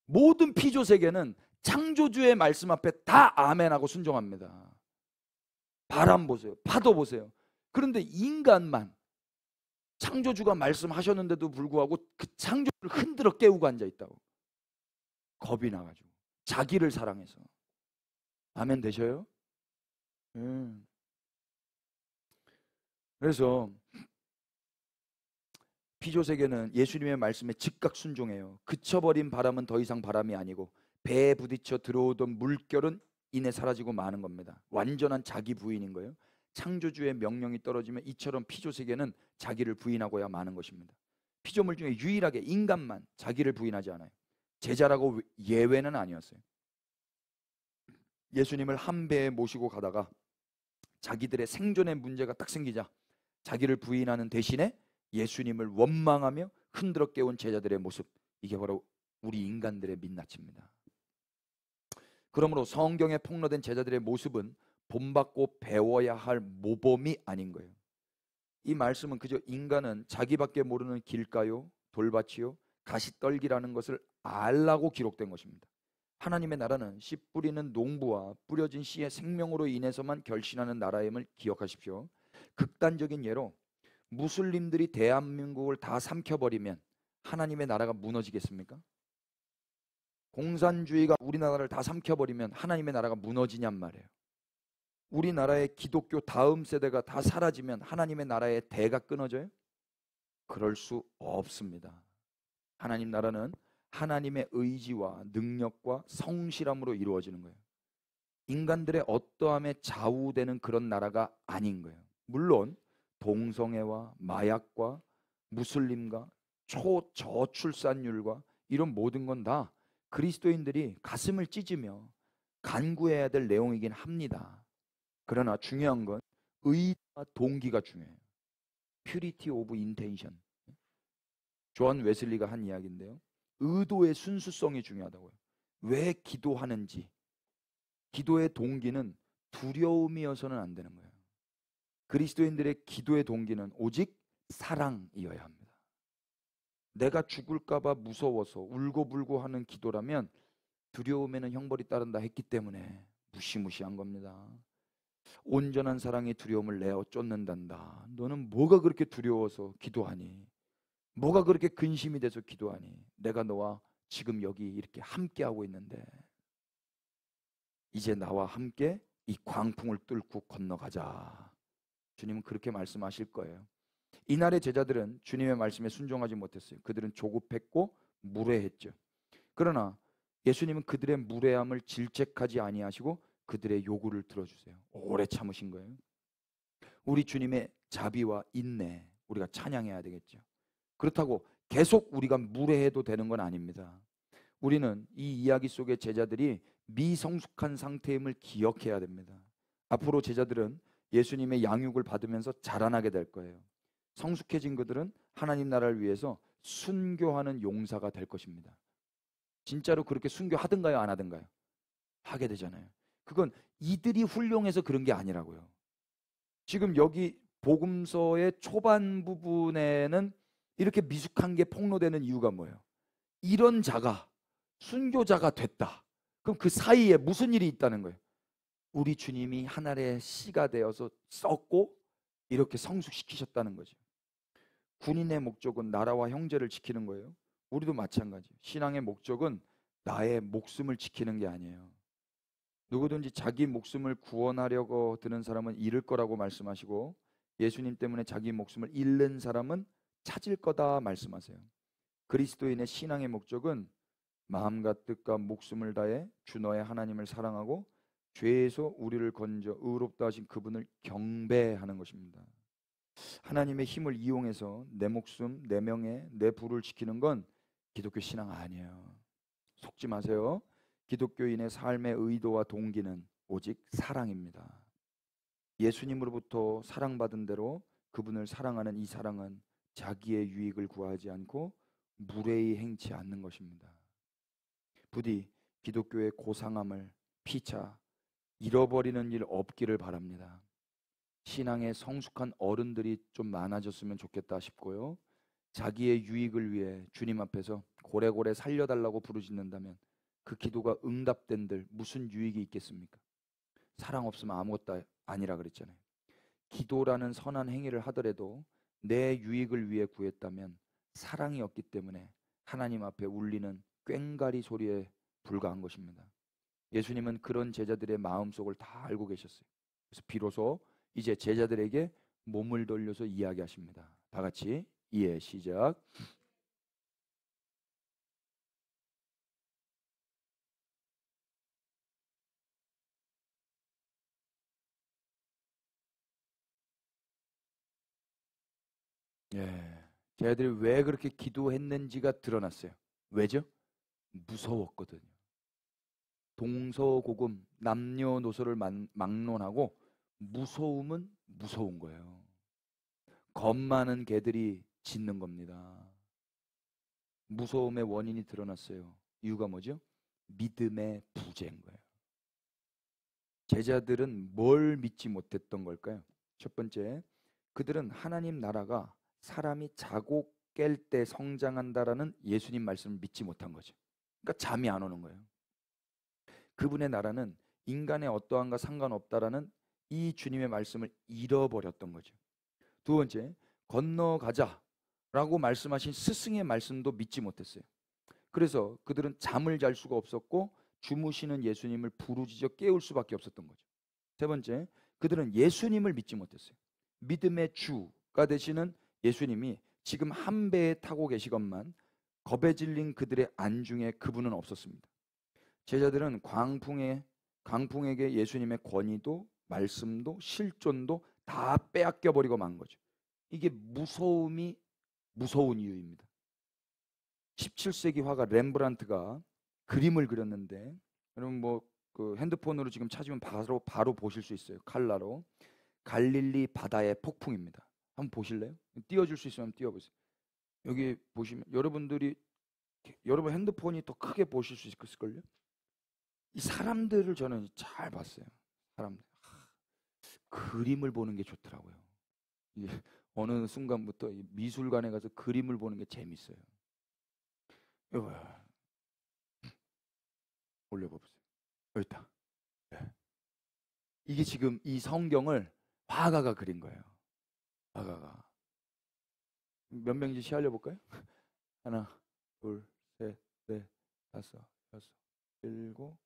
Speaker 1: 모든 피조 세계는 창조주의 말씀 앞에 다 아멘하고 순종합니다. 바람 보세요. 파도 보세요. 그런데 인간만 창조주가 말씀하셨는데도 불구하고 그 창조주를 흔들어 깨우고 앉아있다고. 겁이 나가지고 자기를 사랑해서. 아멘 되셔요? 그래서 피조세계는 예수님의 말씀에 즉각 순종해요. 그쳐버린 바람은 더 이상 바람이 아니고 배에 부딪혀 들어오던 물결은 이내 사라지고 마는 겁니다. 완전한 자기 부인인 거예요. 창조주의 명령이 떨어지면 이처럼 피조세계는 자기를 부인하고야 마는 것입니다. 피조물 중에 유일하게 인간만 자기를 부인하지 않아요. 제자라고 예외는 아니었어요. 예수님을 한 배에 모시고 가다가 자기들의 생존의 문제가 딱 생기자 자기를 부인하는 대신에 예수님을 원망하며 흔들어 깨운 제자들의 모습, 이게 바로 우리 인간들의 민낯입니다. 그러므로 성경에 폭로된 제자들의 모습은 본받고 배워야 할 모범이 아닌 거예요. 이 말씀은 그저 인간은 자기밖에 모르는 길가요, 돌밭이요, 가시떨기라는 것을 알라고 기록된 것입니다. 하나님의 나라는 씨 뿌리는 농부와 뿌려진 씨의 생명으로 인해서만 결신하는 나라임을 기억하십시오. 극단적인 예로 무슬림들이 대한민국을 다 삼켜버리면 하나님의 나라가 무너지겠습니까? 공산주의가 우리나라를 다 삼켜버리면 하나님의 나라가 무너지냔 말이에요. 우리나라의 기독교 다음 세대가 다 사라지면 하나님의 나라의 대가 끊어져요? 그럴 수 없습니다. 하나님 나라는 하나님의 의지와 능력과 성실함으로 이루어지는 거예요. 인간들의 어떠함에 좌우되는 그런 나라가 아닌 거예요. 물론 동성애와 마약과 무슬림과 초저출산율과 이런 모든 건 다 그리스도인들이 가슴을 찢으며 간구해야 될 내용이긴 합니다. 그러나 중요한 건 의와 동기가 중요해요. Purity of intention. 존 웨슬리가 한 이야기인데요. 의도의 순수성이 중요하다고요. 왜 기도하는지, 기도의 동기는 두려움이어서는 안 되는 거예요. 그리스도인들의 기도의 동기는 오직 사랑이어야 합니다. 내가 죽을까봐 무서워서 울고불고 하는 기도라면 두려움에는 형벌이 따른다 했기 때문에 무시무시한 겁니다. 온전한 사랑이 두려움을 내어 쫓는단다. 너는 뭐가 그렇게 두려워서 기도하니? 뭐가 그렇게 근심이 돼서 기도하니? 내가 너와 지금 여기 이렇게 함께하고 있는데 이제 나와 함께 이 광풍을 뚫고 건너가자. 주님은 그렇게 말씀하실 거예요. 이날의 제자들은 주님의 말씀에 순종하지 못했어요. 그들은 조급했고 무례했죠. 그러나 예수님은 그들의 무례함을 질책하지 아니하시고 그들의 요구를 들어주세요. 오래 참으신 거예요. 우리 주님의 자비와 인내, 우리가 찬양해야 되겠죠. 그렇다고 계속 우리가 무례해도 되는 건 아닙니다. 우리는 이 이야기 속의 제자들이 미성숙한 상태임을 기억해야 됩니다. 앞으로 제자들은 예수님의 양육을 받으면서 자라나게 될 거예요. 성숙해진 그들은 하나님 나라를 위해서 순교하는 용사가 될 것입니다. 진짜로 그렇게 순교하든가요, 안 하든가요? 하게 되잖아요. 그건 이들이 훌륭해서 그런 게 아니라고요. 지금 여기 복음서의 초반 부분에는 이렇게 미숙한 게 폭로되는 이유가 뭐예요? 이런 자가 순교자가 됐다. 그럼 그 사이에 무슨 일이 있다는 거예요? 우리 주님이 하늘의 씨가 되어서 썼고 이렇게 성숙시키셨다는 거죠. 군인의 목적은 나라와 형제를 지키는 거예요. 우리도 마찬가지예요. 신앙의 목적은 나의 목숨을 지키는 게 아니에요. 누구든지 자기 목숨을 구원하려고 드는 사람은 잃을 거라고 말씀하시고 예수님 때문에 자기 목숨을 잃는 사람은 찾을 거다 말씀하세요. 그리스도인의 신앙의 목적은 마음과 뜻과 목숨을 다해 주 너의 하나님을 사랑하고 죄에서 우리를 건져 의롭다 하신 그분을 경배하는 것입니다. 하나님의 힘을 이용해서 내 목숨, 내 명예, 내 부를 지키는 건 기독교 신앙 아니에요. 속지 마세요. 기독교인의 삶의 의도와 동기는 오직 사랑입니다. 예수님으로부터 사랑받은 대로 그분을 사랑하는 이 사랑은 자기의 유익을 구하지 않고 무례히 행치 않는 것입니다. 부디 기독교의 고상함을 피차 잃어버리는 일 없기를 바랍니다. 신앙의 성숙한 어른들이 좀 많아졌으면 좋겠다 싶고요. 자기의 유익을 위해 주님 앞에서 고래고래 살려달라고 부르짖는다면 그 기도가 응답된들 무슨 유익이 있겠습니까? 사랑 없으면 아무것도 아니라 그랬잖아요. 기도라는 선한 행위를 하더라도 내 유익을 위해 구했다면 사랑이 없기 때문에 하나님 앞에 울리는 꽹가리 소리에 불과한 것입니다. 예수님은 그런 제자들의 마음속을 다 알고 계셨어요. 그래서 비로소 이제 제자들에게 몸을 돌려서 이야기하십니다. 다 같이 이해 시작. 예, 제자들이 왜 그렇게 기도했는지가 드러났어요. 왜죠? 무서웠거든요. 동서고금 남녀노소를 막론하고 무서움은 무서운 거예요. 겁 많은 개들이 짖는 겁니다. 무서움의 원인이 드러났어요. 이유가 뭐죠? 믿음의 부재인 거예요. 제자들은 뭘 믿지 못했던 걸까요? 첫 번째, 그들은 하나님 나라가 사람이 자고 깰 때 성장한다라는 예수님 말씀을 믿지 못한 거죠. 그러니까 잠이 안 오는 거예요. 그분의 나라는 인간의 어떠한가 상관없다라는 이 주님의 말씀을 잃어버렸던 거죠. 두 번째, 건너가자라고 말씀하신 스승의 말씀도 믿지 못했어요. 그래서 그들은 잠을 잘 수가 없었고 주무시는 예수님을 부르짖어 깨울 수밖에 없었던 거죠. 세 번째, 그들은 예수님을 믿지 못했어요. 믿음의 주가 되시는 예수님이 지금 한 배에 타고 계시건만 겁에 질린 그들의 안중에 그분은 없었습니다. 제자들은 광풍에게 예수님의 권위도 말씀도 실존도 다 빼앗겨 버리고 만 거죠. 이게 무서운 이유입니다. 17세기 화가 렘브란트가 그림을 그렸는데, 여러분 그 핸드폰으로 지금 찾으면 바로 보실 수 있어요. 칼라로. 갈릴리 바다의 폭풍입니다. 한번 보실래요? 띄워줄 수 있으면 띄워보세요. 여기 보시면 여러분 핸드폰이 더 크게 보실 수 있을걸요? 이 사람들을 저는 잘 봤어요. 사람들 그림을 보는 게 좋더라고요. 이게 어느 순간부터 미술관에 가서 그림을 보는 게 재밌어요. 올려보세요. 여기 있다. 네. 이게 지금 이 성경을 화가가 그린 거예요. 화가가. 몇 명인지 시알려 볼까요? 하나, 둘, 셋, 넷, 다섯, 여섯, 일곱,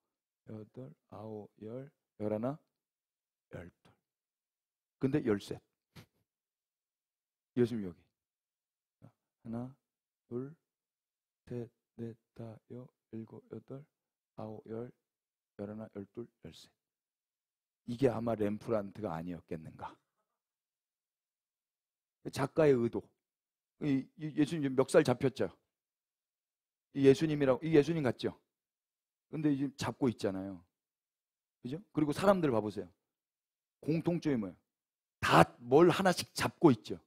Speaker 1: 여덟, 아홉, 열, 열하나, 열둘. 근데 열셋. 예수님 여기. 하나, 둘, 셋, 넷, 다, 일곱, 여덟, 아홉, 열, 열하나, 열둘, 열셋. 이게 아마 렘프란트가 아니었겠는가. 작가의 의도. 예수님 멱살 잡혔죠. 이 예수님 같죠. 근데 이제 잡고 있잖아요. 그죠? 그리고 사람들 봐보세요. 공통점이 뭐예요? 다 뭘 하나씩 잡고 있죠.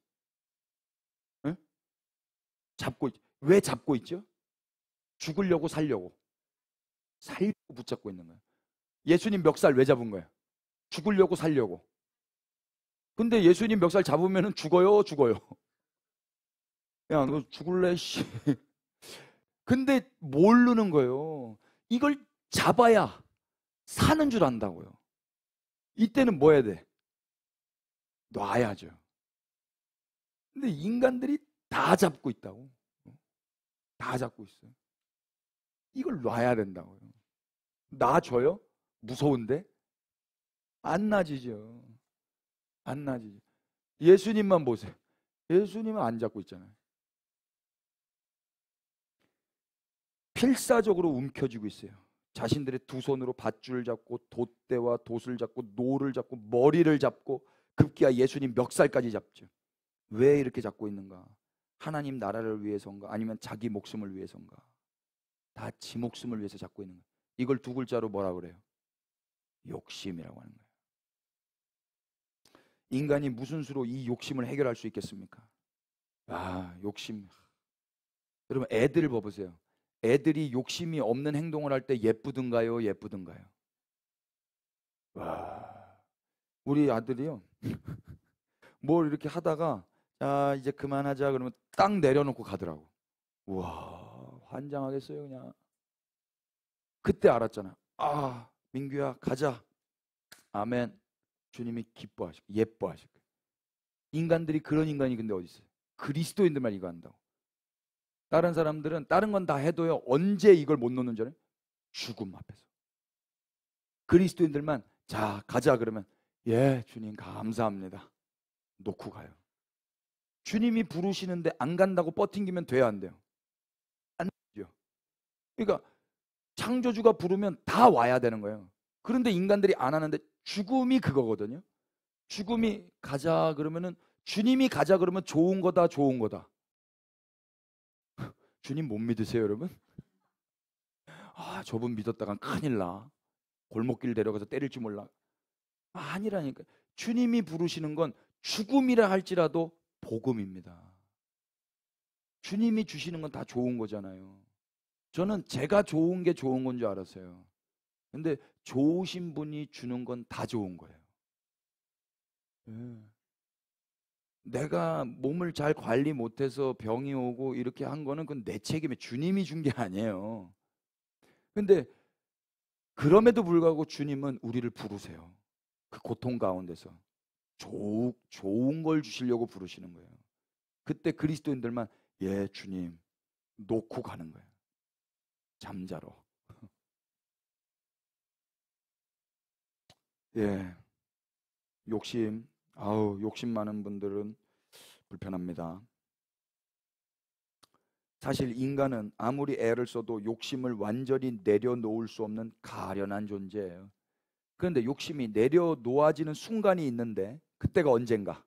Speaker 1: 응? 왜 잡고 있죠? 죽으려고 살려고 붙잡고 있는 거예요. 예수님 멱살 왜 잡은 거예요? 죽으려고 살려고. 근데 예수님 멱살 잡으면 죽어요. 야, 너 죽을래? 씨. 근데 모르는 거예요. 이걸 잡아야 사는 줄 안다고요. 이때는 뭐 해야 돼? 놔야죠. 근데 인간들이 다 잡고 있다고. 다 잡고 있어요. 이걸 놔야 된다고요. 놔줘요? 무서운데? 안 놔지죠. 안 놔지죠. 예수님만 보세요. 예수님은 안 잡고 있잖아요. 필사적으로 움켜쥐고 있어요. 자신들의 두 손으로 밧줄 잡고 돛대와 돛을 잡고 노를 잡고 머리를 잡고 급기야 예수님 멱살까지 잡죠. 왜 이렇게 잡고 있는가? 하나님 나라를 위해서인가? 아니면 자기 목숨을 위해서인가? 다 지 목숨을 위해서 잡고 있는 거예요. 이걸 두 글자로 뭐라 그래요? 욕심이라고 하는 거예요. 인간이 무슨 수로 이 욕심을 해결할 수 있겠습니까? 욕심. 여러분 애들 봐보세요. 애들이 욕심이 없는 행동을 할 때 예쁘든가요? 우리 아들이요. 뭘 이렇게 하다가 자 이제 그만하자 그러면 딱 내려놓고 가더라고. 우와 환장하겠어요 그냥. 그때 알았잖아. 민규야 가자. 아멘. 주님이 기뻐하시고 예뻐하시고. 인간들이 그런 인간이 근데 어디 있어요? 그리스도인들만 이거 한다고. 다른 사람들은 다른 건 다 해도요. 언제 이걸 못 놓는 줄 알아요? 죽음 앞에서. 그리스도인들만 자 가자 그러면 예 주님 감사합니다. 놓고 가요. 주님이 부르시는데 안 간다고 버팅기면 돼야 안 돼요? 안 되죠. 그러니까 창조주가 부르면 다 와야 되는 거예요. 그런데 인간들이 안 하는데 죽음이 그거거든요. 죽음이 가자 그러면은 주님이 가자 그러면 좋은 거다. 주님 못 믿으세요 여러분? 저분 믿었다간 큰일 나. 골목길 데려가서 때릴지 몰라. 아니라니까. 주님이 부르시는 건 죽음이라 할지라도 복음입니다. 주님이 주시는 건 다 좋은 거잖아요. 저는 제가 좋은 게 좋은 건 줄 알았어요. 근데 좋으신 분이 주는 건 다 좋은 거예요. 예. 내가 몸을 잘 관리 못해서 병이 오고 이렇게 한 거는 그건 내 책임에 주님이 준 게 아니에요. 근데 그럼에도 불구하고 주님은 우리를 부르세요. 그 고통 가운데서 좋은 걸 주시려고 부르시는 거예요. 그때 그리스도인들만 예 주님 놓고 가는 거예요. 잠자로. 예, 욕심 많은 분들은 불편합니다. 사실 인간은 아무리 애를 써도 욕심을 완전히 내려놓을 수 없는 가련한 존재예요. 그런데 욕심이 내려놓아지는 순간이 있는데 그때가 언젠가?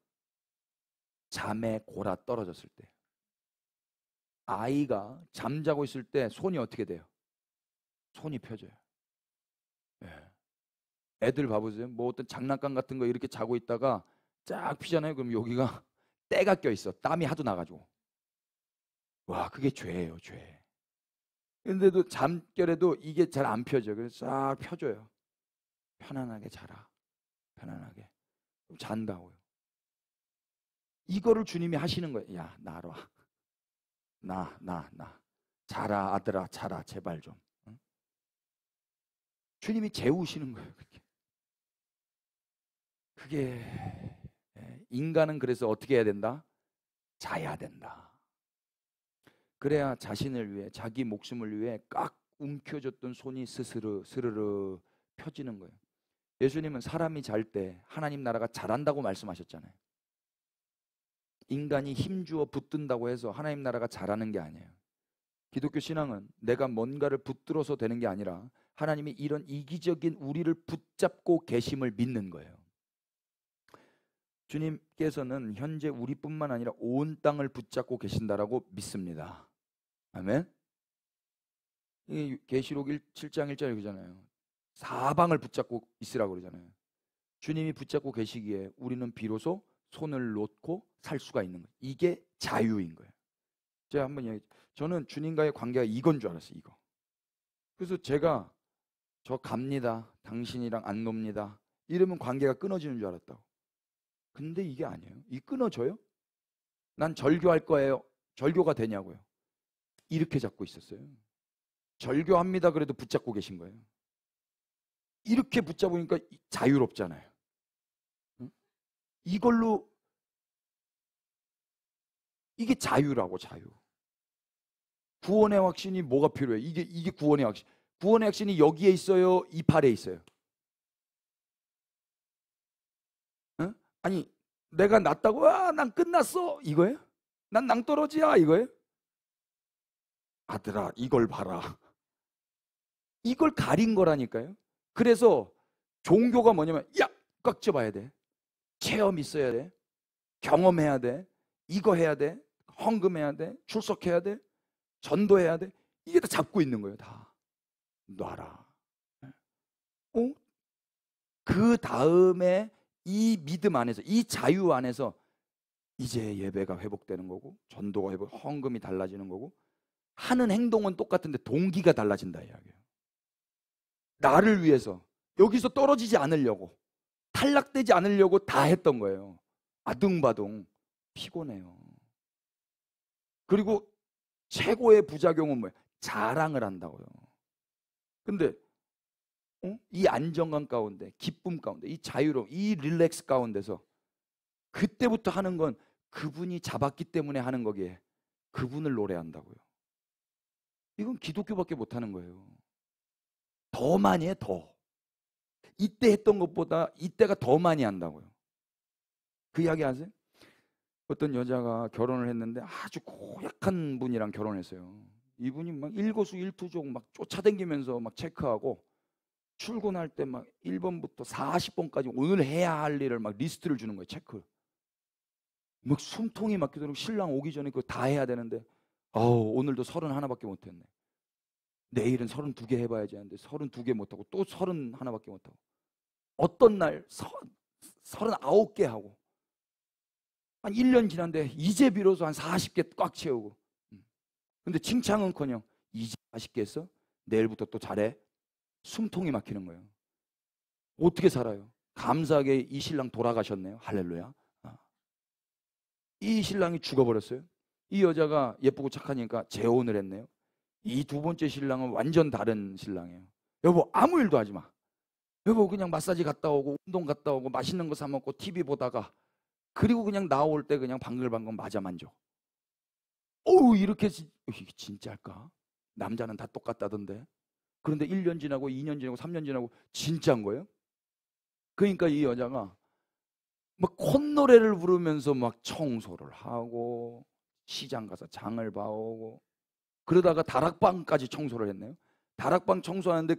Speaker 1: 잠에 골아 떨어졌을 때. 아이가 잠자고 있을 때 손이 어떻게 돼요? 손이 펴져요. 예. 애들 봐보세요. 뭐 어떤 장난감 같은 거 이렇게 자고 있다가 쫙 피잖아요. 그럼 여기가 때가 껴있어. 땀이 하도 나가지고. 와, 그게 죄예요, 죄. 근데도 잠결에도 이게 잘 안 펴져. 그래서 싹 펴줘요. 편안하게 자라. 편안하게. 그럼 잔다고요. 이거를 주님이 하시는 거예요. 야, 나로 와. 나. 자라, 아들아, 자라, 제발 좀. 응? 주님이 재우시는 거예요, 그게 인간은 그래서 어떻게 해야 된다? 자야 된다. 그래야 자신을 위해 자기 목숨을 위해 꽉 움켜졌던 손이 스르르 펴지는 거예요. 예수님은 사람이 잘 때 하나님 나라가 잘한다고 말씀하셨잖아요. 인간이 힘주어 붙든다고 해서 하나님 나라가 잘하는 게 아니에요. 기독교 신앙은 내가 뭔가를 붙들어서 되는 게 아니라 하나님이 이런 이기적인 우리를 붙잡고 계심을 믿는 거예요. 주님께서는 현재 우리뿐만 아니라 온 땅을 붙잡고 계신다라고 믿습니다. 아멘. 이 계시록 7장 1절에 그러잖아요. 사방을 붙잡고 있으라고 그러잖아요. 주님이 붙잡고 계시기에 우리는 비로소 손을 놓고 살 수가 있는 거예요. 이게 자유인 거예요. 제가 한번 얘기해. 저는 주님과의 관계가 이건 줄 알았어요. 이거. 그래서 제가 저 갑니다. 당신이랑 안 놉니다. 이러면 관계가 끊어지는 줄 알았다고. 근데 이게 아니에요. 이 끊어져요? 난 절교할 거예요. 절교가 되냐고요. 이렇게 잡고 있었어요. 절교합니다. 그래도 붙잡고 계신 거예요. 이렇게 붙잡으니까 자유롭잖아요. 응? 이걸로 이게 자유라고. 자유. 구원의 확신이 뭐가 필요해? 이게 구원의 확신. 구원의 확신이 여기에 있어요? 이 팔에 있어요? 응? 아니 내가 낫다고 난 끝났어 이거예요? 난 낭떠러지야 이거예요? 아들아 이걸 봐라. 이걸 가린 거라니까요. 그래서 종교가 뭐냐면 야 꽉 잡아야 돼. 체험 있어야 돼. 경험해야 돼. 이거 해야 돼. 헌금해야 돼. 출석해야 돼. 전도해야 돼. 이게 다 잡고 있는 거예요. 다 놔라. 그 다음에 이 믿음 안에서 이 자유 안에서 이제 예배가 회복되는 거고 전도가 헌금이 달라지는 거고 하는 행동은 똑같은데 동기가 달라진다 이야기예요. 나를 위해서 여기서 떨어지지 않으려고 탈락되지 않으려고 다 했던 거예요. 아둥바둥 피곤해요. 그리고 최고의 부작용은 뭐예요? 자랑을 한다고요. 근데 이 안정감 가운데 기쁨 가운데 이 자유로움 이 릴렉스 가운데서 그때부터 하는 건 그분이 잡았기 때문에 하는 거기에 그분을 노래한다고요. 이건 기독교밖에 못하는 거예요. 더 많이 해. 더 이때 했던 것보다 이때가 더 많이 한다고요. 그 이야기 아세요? 어떤 여자가 결혼을 했는데 아주 고약한 분이랑 결혼했어요. 이분이 막 일거수일투족 막 쫓아다니면서 막 체크하고 출근할 때 막 1번부터 40번까지 오늘 해야 할 일을 막 리스트를 주는 거예요. 체크. 막 숨통이 막히도록 신랑 오기 전에 그거 다 해야 되는데 오늘도 31밖에 못했네. 내일은 32개 해봐야지 하는데 32개 못하고 또 31밖에 못하고 어떤 날 39개 하고 한 1년 지났는데 이제 비로소 한 40개 꽉 채우고 근데 칭찬은커녕 이제 맛있게 했어? 내일부터 또 잘해? 숨통이 막히는 거예요. 어떻게 살아요? 감사하게 이 신랑 돌아가셨네요. 할렐루야. 이 신랑이 죽어버렸어요. 이 여자가 예쁘고 착하니까 재혼을 했네요. 이 두 번째 신랑은 완전 다른 신랑이에요. 여보 아무 일도 하지 마. 여보 그냥 마사지 갔다 오고 운동 갔다 오고 맛있는 거 사 먹고 TV 보다가 그리고 그냥 나올 때 그냥 방글방글 맞아 만져. 어우 이렇게 이게 진짜일까? 남자는 다 똑같다던데. 그런데 1년 지나고 2년 지나고 3년 지나고 진짜인 거예요. 그러니까 이 여자가 막 콧노래를 부르면서 막 청소를 하고 시장 가서 장을 봐오고 그러다가 다락방까지 청소를 했네요. 다락방 청소하는데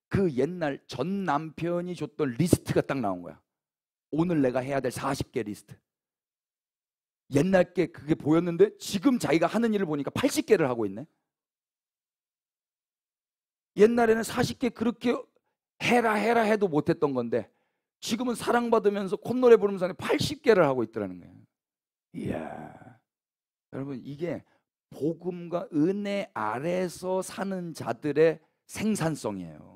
Speaker 1: 그 옛날 전 남편이 줬던 리스트가 딱 나온 거야. 오늘 내가 해야 될 40개 리스트. 옛날 게 그게 보였는데 지금 자기가 하는 일을 보니까 80개를 하고 있네. 옛날에는 40개 그렇게 해라 해도 못했던 건데 지금은 사랑받으면서 콧노래 부르면서 80개를 하고 있더라는 거예요. 이야, 여러분 이게 복음과 은혜 아래서 사는 자들의 생산성이에요.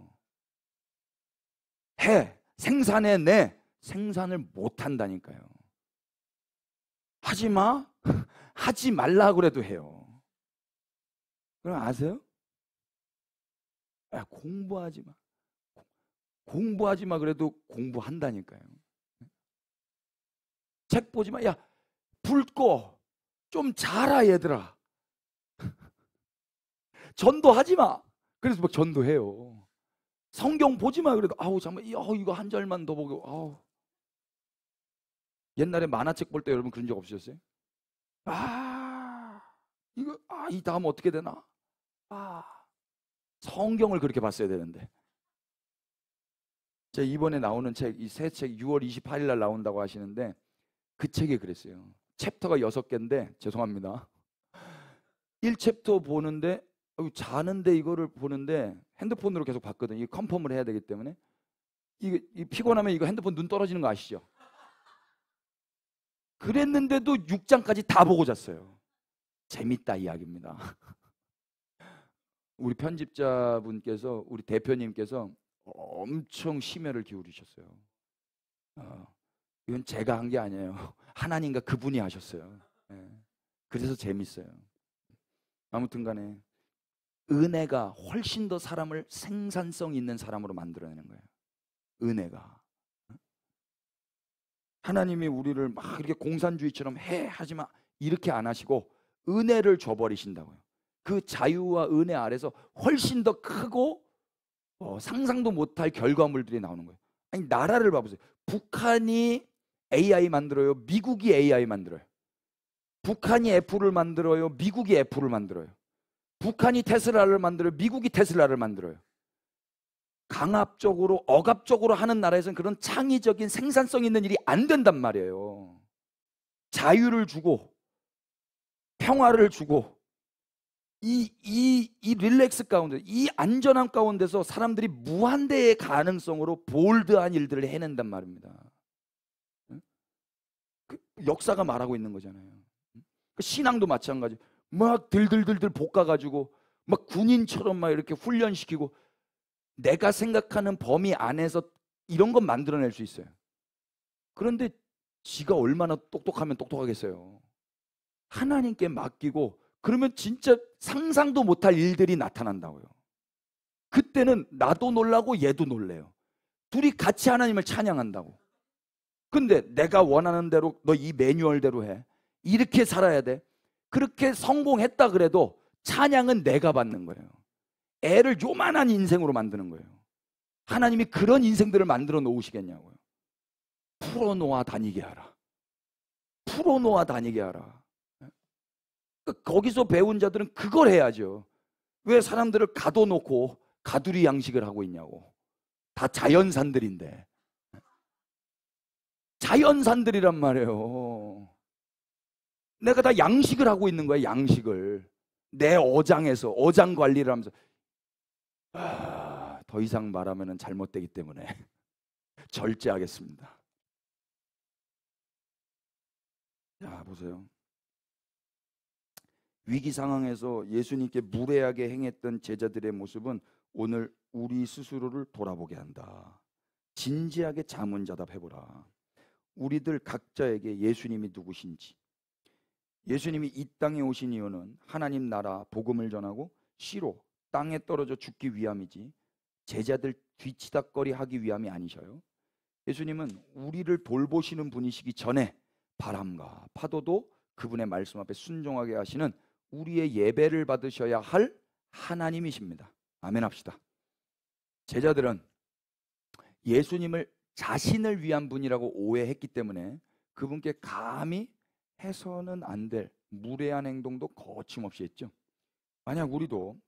Speaker 1: 생산해 내 생산을 못한다니까요. 하지마 하지 말라 그래도 해요. 그럼 아세요? 야, 공부하지 마. 공부하지 마 그래도 공부한다니까요. 책 보지 마. 야, 불 꺼. 좀 자라 얘들아. 전도하지 마. 그래서 막 전도해요. 성경 보지 마 그래도 아우 잠깐 이거 한 절만 더 보고 아우. 옛날에 만화책 볼 때 여러분 그런 적 없으셨어요? 이 다음 어떻게 되나? 성경을 그렇게 봤어야 되는데. 제가 이번에 나오는 책, 이 새 책 6월 28일 날 나온다고 하시는데 그 책이 그랬어요. 챕터가 6개인데 죄송합니다. 1챕터 보는데 자는데 이거를 보는데 핸드폰으로 계속 봤거든요. 이 컨펌을 해야 되기 때문에 이 피곤하면 이거 핸드폰 눈 떨어지는 거 아시죠? 그랬는데도 6장까지 다 보고 잤어요. 재밌다 이야기입니다. 우리 편집자분께서 우리 대표님께서 엄청 심혈을 기울이셨어요. 이건 제가 한 게 아니에요. 하나님과 그분이 하셨어요. 그래서 재밌어요. 아무튼 간에 은혜가 훨씬 더 사람을 생산성 있는 사람으로 만들어내는 거예요. 은혜가. 하나님이 우리를 막 이렇게 공산주의처럼 하지마 이렇게 안 하시고 은혜를 줘버리신다고요. 그 자유와 은혜 아래서 훨씬 더 크고 상상도 못할 결과물들이 나오는 거예요. 아니 나라를 봐보세요. 북한이 AI 만들어요? 미국이 AI 만들어요? 북한이 애플을 만들어요? 미국이 애플을 만들어요? 북한이 테슬라를 만들어요? 미국이 테슬라를 만들어요? 강압적으로 억압적으로 하는 나라에서는 그런 창의적인 생산성 있는 일이 안 된단 말이에요. 자유를 주고 평화를 주고 이 릴렉스 가운데 이 안전함 가운데서 사람들이 무한대의 가능성으로 볼드한 일들을 해낸단 말입니다. 역사가 말하고 있는 거잖아요. 신앙도 마찬가지. 막 들들들들 볶아가지고 막 군인처럼 막 이렇게 훈련시키고 내가 생각하는 범위 안에서 이런 건 만들어낼 수 있어요. 그런데 지가 얼마나 똑똑하면 똑똑하겠어요. 하나님께 맡기고 그러면 진짜 상상도 못할 일들이 나타난다고요. 그때는 나도 놀라고 얘도 놀래요. 둘이 같이 하나님을 찬양한다고. 근데 내가 원하는 대로 너 이 매뉴얼대로 해. 이렇게 살아야 돼. 그렇게 성공했다 그래도 찬양은 내가 받는 거예요. 애를 요만한 인생으로 만드는 거예요. 하나님이 그런 인생들을 만들어 놓으시겠냐고요. 풀어놓아 다니게 하라. 풀어놓아 다니게 하라. 거기서 배운 자들은 그걸 해야죠. 왜 사람들을 가둬놓고 가두리 양식을 하고 있냐고. 다 자연산들인데. 자연산들이란 말이에요. 내가 다 양식을 하고 있는 거야. 양식을. 내 어장에서 어장 관리를 하면서 더 이상 말하면 잘못되기 때문에 절제하겠습니다. 자 보세요. 위기 상황에서 예수님께 무례하게 행했던 제자들의 모습은 오늘 우리 스스로를 돌아보게 한다. 진지하게 자문자답해보라. 우리들 각자에게 예수님이 누구신지, 예수님이 이 땅에 오신 이유는 하나님 나라 복음을 전하고 씨로 땅에 떨어져 죽기 위함이지 제자들 뒤치다꺼리 하기 위함이 아니셔요. 예수님은 우리를 돌보시는 분이시기 전에 바람과 파도도 그분의 말씀 앞에 순종하게 하시는 우리의 예배를 받으셔야 할 하나님이십니다. 아멘 합시다. 제자들은 예수님을 자신을 위한 분이라고 오해했기 때문에 그분께 감히 해서는 안 될 무례한 행동도 거침없이 했죠. 만약 우리도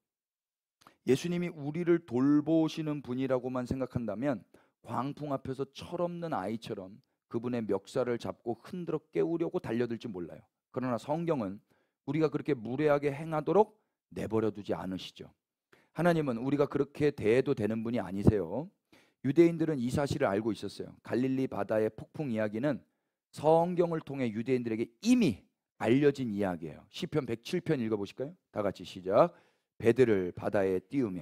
Speaker 1: 예수님이 우리를 돌보시는 분이라고만 생각한다면 광풍 앞에서 철없는 아이처럼 그분의 멱살을 잡고 흔들어 깨우려고 달려들지 몰라요. 그러나 성경은 우리가 그렇게 무례하게 행하도록 내버려 두지 않으시죠. 하나님은 우리가 그렇게 대해도 되는 분이 아니세요. 유대인들은 이 사실을 알고 있었어요. 갈릴리 바다의 폭풍 이야기는 성경을 통해 유대인들에게 이미 알려진 이야기예요. 시편 107편 읽어보실까요? 다 같이 시작. 배들을 바다에 띄우며.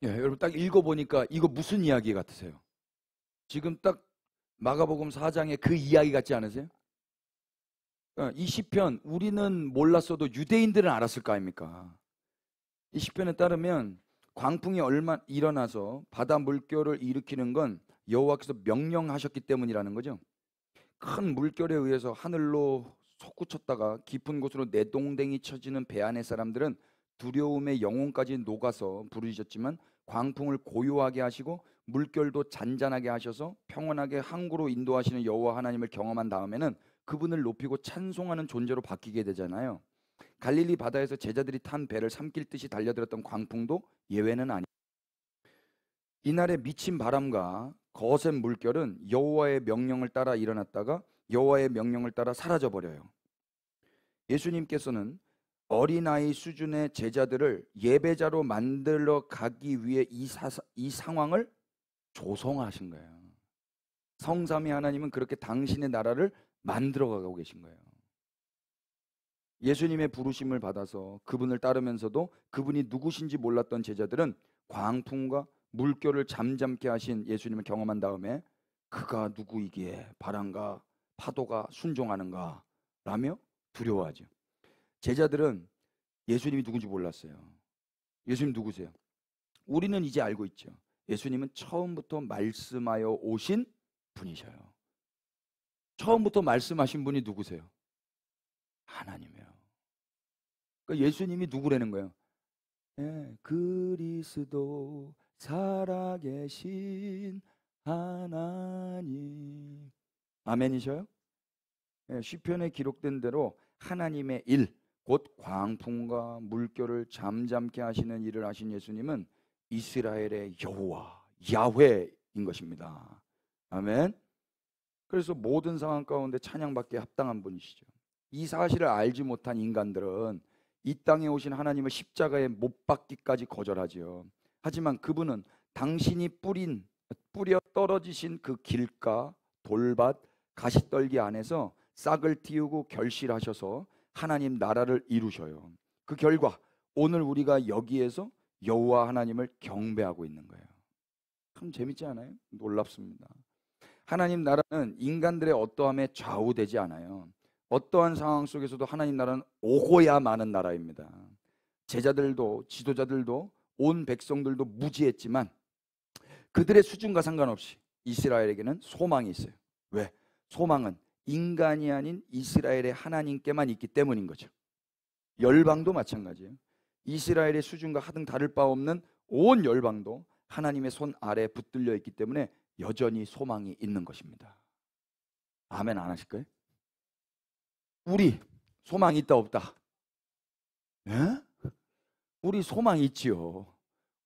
Speaker 1: 예, 여러분 딱 읽어보니까 이거 무슨 이야기 같으세요? 지금 딱 마가복음 4장의 그 이야기 같지 않으세요? 이 시편 우리는 몰랐어도 유대인들은 알았을 거 아닙니까? 이 시편에 따르면 광풍이 얼마 일어나서 바다 물결을 일으키는 건 여호와께서 명령하셨기 때문이라는 거죠. 큰 물결에 의해서 하늘로 솟구쳤다가 깊은 곳으로 내동댕이 쳐지는 배 안의 사람들은 두려움에 영혼까지 녹아서 부르짖었지만 광풍을 고요하게 하시고 물결도 잔잔하게 하셔서 평온하게 항구로 인도하시는 여호와 하나님을 경험한 다음에는 그분을 높이고 찬송하는 존재로 바뀌게 되잖아요. 갈릴리 바다에서 제자들이 탄 배를 삼킬 듯이 달려들었던 광풍도 예외는 아니. 이날의 미친 바람과 거센 물결은 여호와의 명령을 따라 일어났다가 여호와의 명령을 따라 사라져 버려요. 예수님께서는 어린아이 수준의 제자들을 예배자로 만들어 가기 위해 이 상황을 조성하신 거예요. 성삼위 하나님은 그렇게 당신의 나라를 만들어 가고 계신 거예요. 예수님의 부르심을 받아서 그분을 따르면서도 그분이 누구신지 몰랐던 제자들은 광풍과 물결을 잠잠케 하신 예수님을 경험한 다음에 그가 누구이기에 바람과 파도가 순종하는가 라며 두려워하죠. 제자들은 예수님이 누군지 몰랐어요. 예수님 누구세요? 우리는 이제 알고 있죠. 예수님은 처음부터 말씀하여 오신 분이셔요. 처음부터 말씀하신 분이 누구세요? 하나님이에요. 그러니까 예수님이 누구라는 거예요? 예, 그리스도 살아계신 하나님. 아멘이셔요? 예, 시편에 기록된 대로 하나님의 일, 곧 광풍과 물결을 잠잠케 하시는 일을 하신 예수님은 이스라엘의 여호와, 야훼인 것입니다. 아멘. 그래서 모든 상황 가운데 찬양받기에 합당한 분이시죠. 이 사실을 알지 못한 인간들은 이 땅에 오신 하나님을 십자가에 못 박기까지 거절하지요. 하지만 그분은 당신이 뿌려 떨어지신 그 길가, 돌밭, 가시떨기 안에서 싹을 틔우고 결실하셔서 하나님 나라를 이루셔요. 그 결과 오늘 우리가 여기에서 여호와 하나님을 경배하고 있는 거예요. 참 재밌지 않아요? 놀랍습니다. 하나님 나라는 인간들의 어떠함에 좌우되지 않아요. 어떠한 상황 속에서도 하나님 나라는 오고야 마는 나라입니다. 제자들도 지도자들도 온 백성들도 무지했지만 그들의 수준과 상관없이 이스라엘에게는 소망이 있어요. 왜? 소망은 인간이 아닌 이스라엘의 하나님께만 있기 때문인 거죠. 열방도 마찬가지예요. 이스라엘의 수준과 하등 다를 바 없는 온 열방도 하나님의 손 아래에 붙들려 있기 때문에 여전히 소망이 있는 것입니다. 아멘 안 하실 거예요? 우리 소망이 있다 없다? 예? 우리 소망이 있지요.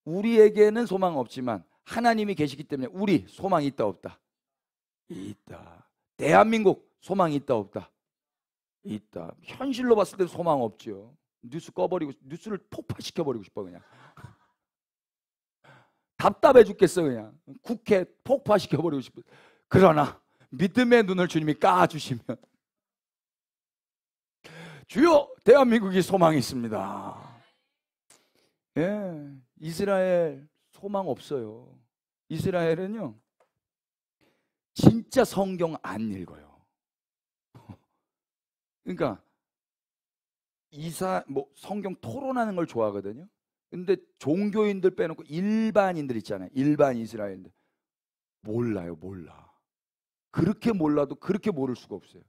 Speaker 1: 우리에게는 소망 없지만 하나님이 계시기 때문에 우리 소망이 있다 없다? 있다. 대한민국 소망이 있다 없다? 있다. 현실로 봤을 때 소망 없죠. 뉴스 꺼버리고, 뉴스를 폭파시켜버리고 싶어 그냥. 답답해 죽겠어 그냥. 국회 폭파시켜버리고 싶어. 그러나 믿음의 눈을 주님이 까주시면 주여 대한민국이 소망이 있습니다. 예, 이스라엘 소망 없어요. 이스라엘은요 진짜 성경 안 읽어요. 그러니까 성경 토론하는 걸 좋아하거든요. 근데 종교인들 빼놓고 일반인들 있잖아요. 일반 이스라엘인들 몰라요. 몰라. 그렇게 몰라도 그렇게 모를 수가 없어요.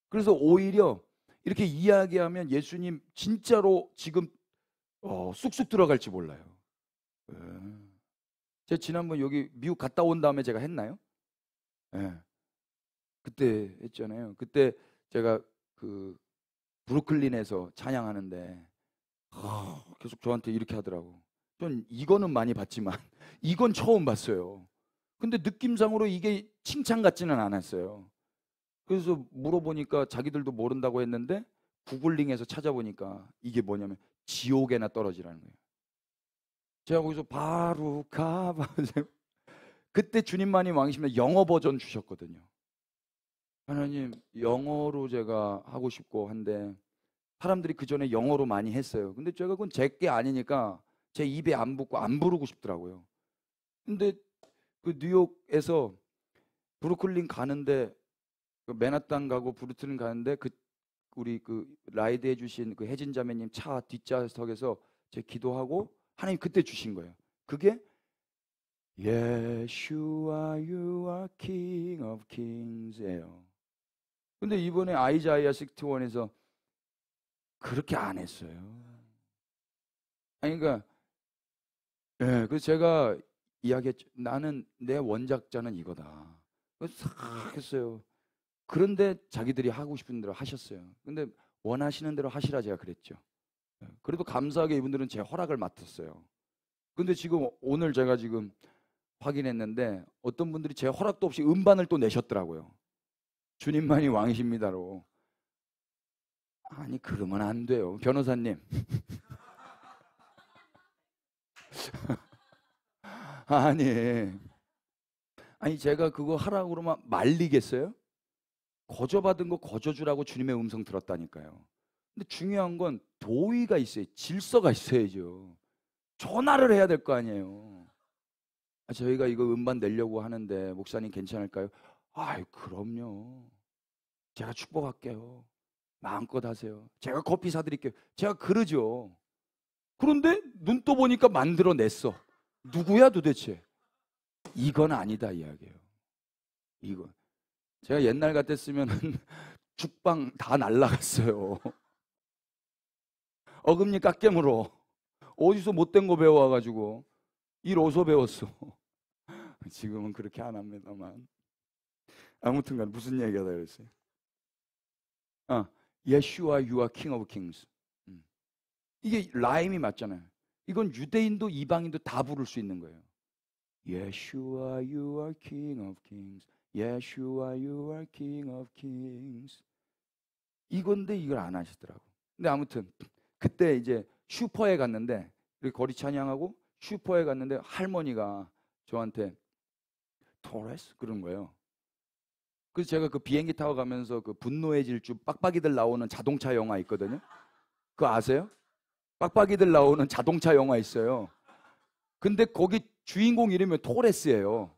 Speaker 1: 그래서 오히려 이렇게 이야기하면 예수님 진짜로 지금 쑥쑥 들어갈지 몰라요. 제가 지난번 여기 미국 갔다 온 다음에 제가 했나요? 네. 그때 했잖아요. 그때 제가 그 브루클린에서 찬양하는데 계속 저한테 이렇게 하더라고. 전 이거는 많이 봤지만 이건 처음 봤어요. 근데 느낌상으로 이게 칭찬 같지는 않았어요. 그래서 물어보니까 자기들도 모른다고 했는데 구글링해서 찾아보니까 이게 뭐냐면 지옥에나 떨어지라는 거예요. 제가 거기서 바로 가봐. 그때 주님만이 왕이시면 영어 버전 주셨거든요. 하나님 영어로 제가 하고 싶고 한데 사람들이 그 전에 영어로 많이 했어요. 근데 제가 그건 제 게 아니니까 제 입에 안 붙고 안 부르고 싶더라고요. 근데 그 뉴욕에서 브루클린 가는데 그 맨하탄 가고 브루클린 가는데 우리 그 라이드 해주신 그 혜진 자매님 차 뒷좌석에서 제 기도하고 하나님 그때 주신 거예요. 그게 Yeshua, you are King of Kings예요. 근데 이번에 아이자이아 61에서 그렇게 안 했어요. 아니 그러니까 그래서 제가 이야기했죠. 나는 내 원작자는 이거다. 그래서 싹 했어요. 그런데 자기들이 하고 싶은 대로 하셨어요. 근데 원하시는 대로 하시라 제가 그랬죠. 그래도 감사하게 이분들은 제 허락을 맡았어요. 근데 지금 오늘 제가 지금 확인했는데 어떤 분들이 제 허락도 없이 음반을 또 내셨더라고요. 주님만이 왕이십니다로. 아니 그러면 안 돼요. 변호사님. 아니 제가 그거 하라고 그러면 말리겠어요? 거저받은 거 거저주라고 주님의 음성 들었다니까요. 근데 중요한 건 도의가 있어요. 질서가 있어야죠. 전화를 해야 될 거 아니에요. 저희가 이거 음반 내려고 하는데 목사님 괜찮을까요? 아이 그럼요. 제가 축복할게요. 마음껏 하세요. 제가 커피 사드릴게요. 제가 그러죠. 그런데 눈 떠 보니까 만들어냈어. 누구야 도대체? 이건 아니다 이야기예요. 이건 제가 옛날 같았으면 죽방 다 날라갔어요. 어금니 깎개물어. 어디서 못된 거 배워와가지고 일 어디서 배웠어. 지금은 그렇게 안 합니다만 아무튼간 무슨 얘기가 다 그랬어요. Yeshua, you are King of Kings. 이게 라임이 맞잖아요. 이건 유대인도 이방인도 다 부를 수 있는 거예요. Yeshua, you are King of Kings. Yeshua, you are King of Kings. 이건데 이걸 안 하시더라고. 근데 아무튼 그때 이제 슈퍼에 갔는데 거리 찬양하고 슈퍼에 갔는데 할머니가 저한테 토레스 그런 거예요. 그래서 제가 그 비행기 타고 가면서 그 분노의 질주 빡빡이들 나오는 자동차 영화 있거든요. 그거 아세요? 빡빡이들 나오는 자동차 영화 있어요. 근데 거기 주인공 이름이 토레스예요.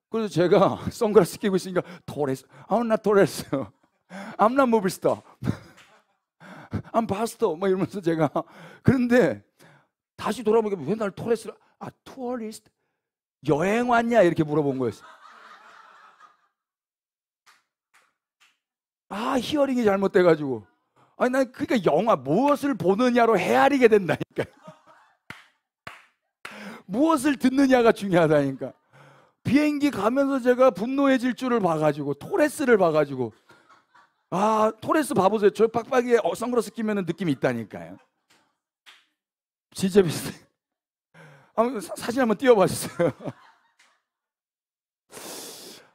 Speaker 1: 그래서 제가 선글라스 끼고 있으니까 토레스. I'm not 토레스. I'm not movie star. I'm pastor. 뭐 이러면서 제가 그런데 다시 돌아보니까 왜 날 토레스라? 투어리스트? 여행 왔냐? 이렇게 물어본 거였어요. 아, 히어링이 잘못돼가지고. 아니, 난 그러니까 영화 무엇을 보느냐로 헤아리게 된다니까. 무엇을 듣느냐가 중요하다니까. 비행기 가면서 제가 분노의 질주를 봐가지고 토레스를 봐가지고, 아, 토레스 봐보세요. 저 빡빡이에 선글라스 끼면 느낌이 있다니까요. 진짜 비슷해. 한번 사진 한번 띄워봐주세요.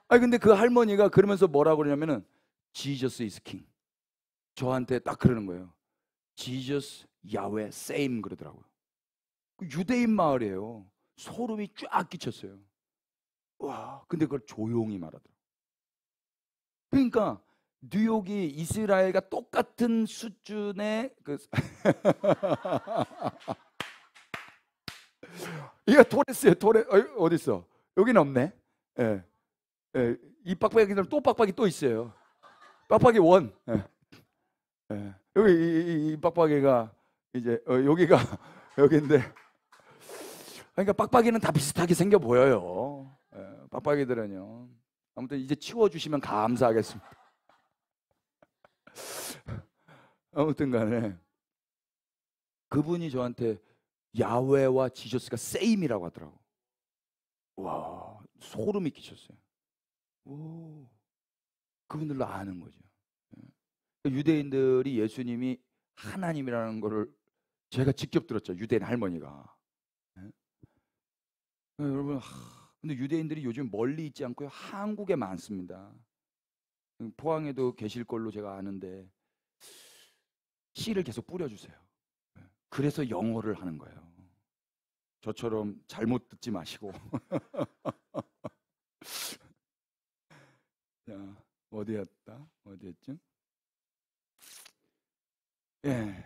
Speaker 1: 아니 근데 그 할머니가 그러면서 뭐라고 그러냐면은 Jesus is king. 저한테 딱 그러는 거예요. Jesus, 야훼, same 그러더라고요. 유대인 마을이에요. 소름이 쫙 끼쳤어요. 와, 근데 그걸 조용히 말하더라고요. 그러니까 뉴욕이 이스라엘과 똑같은 수준의 그 이거 토레스예요. 토레 어디 있어? 여기는 없네. 예, 예, 이 빡빡이들 또 빡빡이 또 있어요. 빡빡이 원. 예, 예. 여기 이 빡빡이가 이제 여기가 여기인데. 그러니까 빡빡이는 다 비슷하게 생겨 보여요. 예, 빡빡이들은요. 아무튼 이제 치워주시면 감사하겠습니다. 아무튼간에 그분이 저한테 야훼와 지저스가 세임이라고 하더라고. 와, 소름이 끼쳤어요. 오, 그분들도 아는 거죠. 유대인들이 예수님이 하나님이라는 거를 제가 직접 들었죠. 유대인 할머니가. 여러분, 근데 유대인들이 요즘 멀리 있지 않고요. 한국에 많습니다. 포항에도 계실 걸로 제가 아는데 씨를 계속 뿌려주세요. 그래서 영어를 하는 거예요. 저처럼 잘못 듣지 마시고. 자, 어디였죠? 예.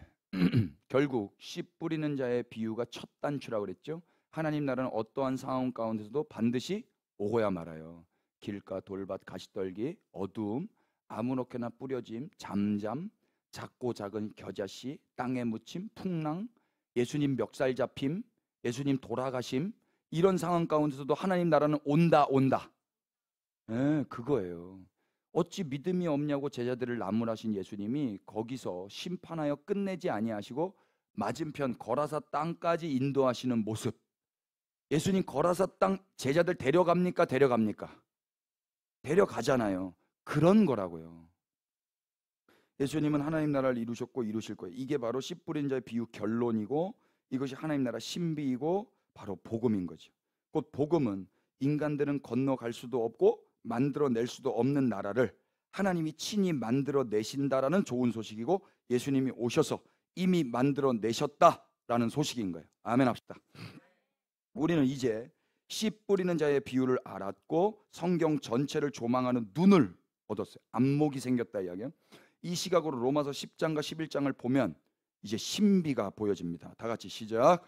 Speaker 1: 결국 씨 뿌리는 자의 비유가 첫 단추라고 그랬죠. 하나님 나라는 어떠한 상황 가운데서도 반드시 오고야 말아요. 길가, 돌밭, 가시떨기, 어두움, 아무렇게나 뿌려짐, 잠잠, 작고 작은 겨자씨, 땅에 묻힘, 풍랑, 예수님 멱살 잡힘, 예수님 돌아가심, 이런 상황 가운데서도 하나님 나라는 온다. 예, 그거예요. 어찌 믿음이 없냐고 제자들을 나무라신 예수님이 거기서 심판하여 끝내지 아니하시고 맞은편 거라사 땅까지 인도하시는 모습. 예수님 거라사 땅 제자들 데려갑니까? 데려가잖아요. 그런 거라고요. 예수님은 하나님 나라를 이루셨고 이루실 거예요. 이게 바로 씨 뿌린 자의 비유 결론이고, 이것이 하나님 나라 신비이고 바로 복음인 거죠. 곧 복음은 인간들은 건너갈 수도 없고 만들어낼 수도 없는 나라를 하나님이 친히 만들어내신다라는 좋은 소식이고, 예수님이 오셔서 이미 만들어내셨다라는 소식인 거예요. 아멘 합시다. 우리는 이제 씨 뿌리는 자의 비유를 알았고 성경 전체를 조망하는 눈을 얻었어요. 안목이 생겼다 이야기예요. 이 시각으로 로마서 10장과 11장을 보면 이제 신비가 보여집니다. 다 같이 시작.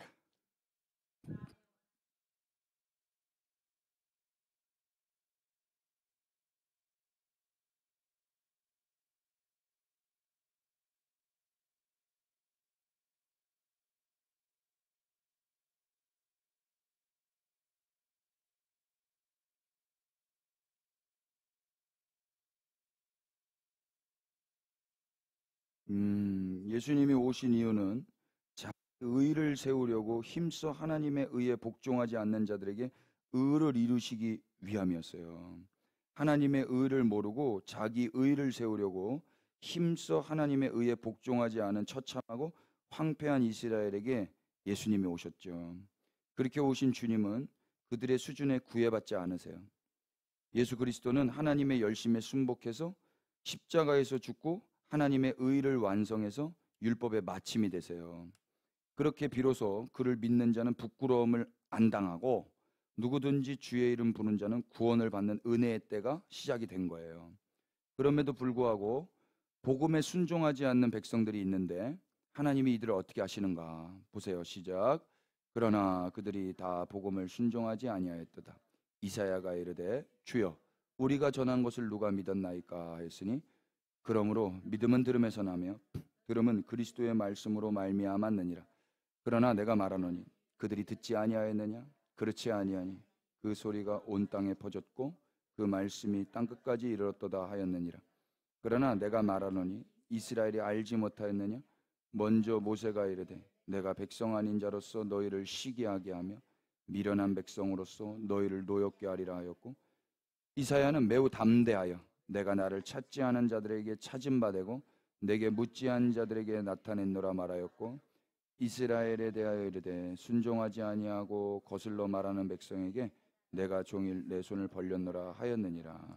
Speaker 1: 예수님이 오신 이유는 자기 의를 세우려고 힘써 하나님의 의에 복종하지 않는 자들에게 의를 이루시기 위함이었어요. 하나님의 의를 모르고 자기 의를 세우려고 힘써 하나님의 의에 복종하지 않은 처참하고 황폐한 이스라엘에게 예수님이 오셨죠. 그렇게 오신 주님은 그들의 수준에 구애받지 않으세요. 예수 그리스도는 하나님의 열심에 순복해서 십자가에서 죽고 하나님의 의를 완성해서 율법의 마침이 되세요. 그렇게 비로소 그를 믿는 자는 부끄러움을 안 당하고 누구든지 주의 이름 부르는 자는 구원을 받는 은혜의 때가 시작이 된 거예요. 그럼에도 불구하고 복음에 순종하지 않는 백성들이 있는데 하나님이 이들을 어떻게 하시는가 보세요. 시작. 그러나 그들이 다 복음을 순종하지 아니하였도다. 이사야가 이르되 주여 우리가 전한 것을 누가 믿었나이까 했으니 그러므로 믿음은 들음에서 나며 들음은 그리스도의 말씀으로 말미암았느니라. 그러나 내가 말하노니 그들이 듣지 아니하였느냐? 그렇지 아니하니 그 소리가 온 땅에 퍼졌고 그 말씀이 땅끝까지 이르렀도다 하였느니라. 그러나 내가 말하노니 이스라엘이 알지 못하였느냐? 먼저 모세가 이르되 내가 백성 아닌 자로서 너희를 시기하게 하며 미련한 백성으로서 너희를 노엽게 하리라 하였고, 이사야는 매우 담대하여 내가 나를 찾지 않은 자들에게 찾은 바 되고 내게 묻지 않은 자들에게 나타냈노라 말하였고, 이스라엘에 대하여 이르되 순종하지 아니하고 거슬러 말하는 백성에게 내가 종일 내 손을 벌렸노라 하였느니라.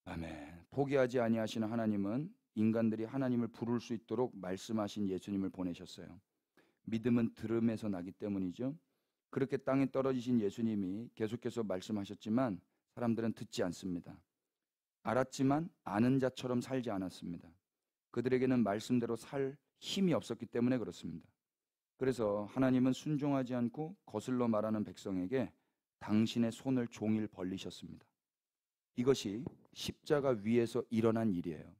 Speaker 1: 아멘. 포기하지 아니하시는 하나님은 인간들이 하나님을 부를 수 있도록 말씀하신 예수님을 보내셨어요. 믿음은 들음에서 나기 때문이죠. 그렇게 땅에 떨어지신 예수님이 계속해서 말씀하셨지만 사람들은 듣지 않습니다. 알았지만 아는 자처럼 살지 않았습니다. 그들에게는 말씀대로 살 힘이 없었기 때문에 그렇습니다. 그래서 하나님은 순종하지 않고 거슬러 말하는 백성에게 당신의 손을 종일 벌리셨습니다. 이것이 십자가 위에서 일어난 일이에요.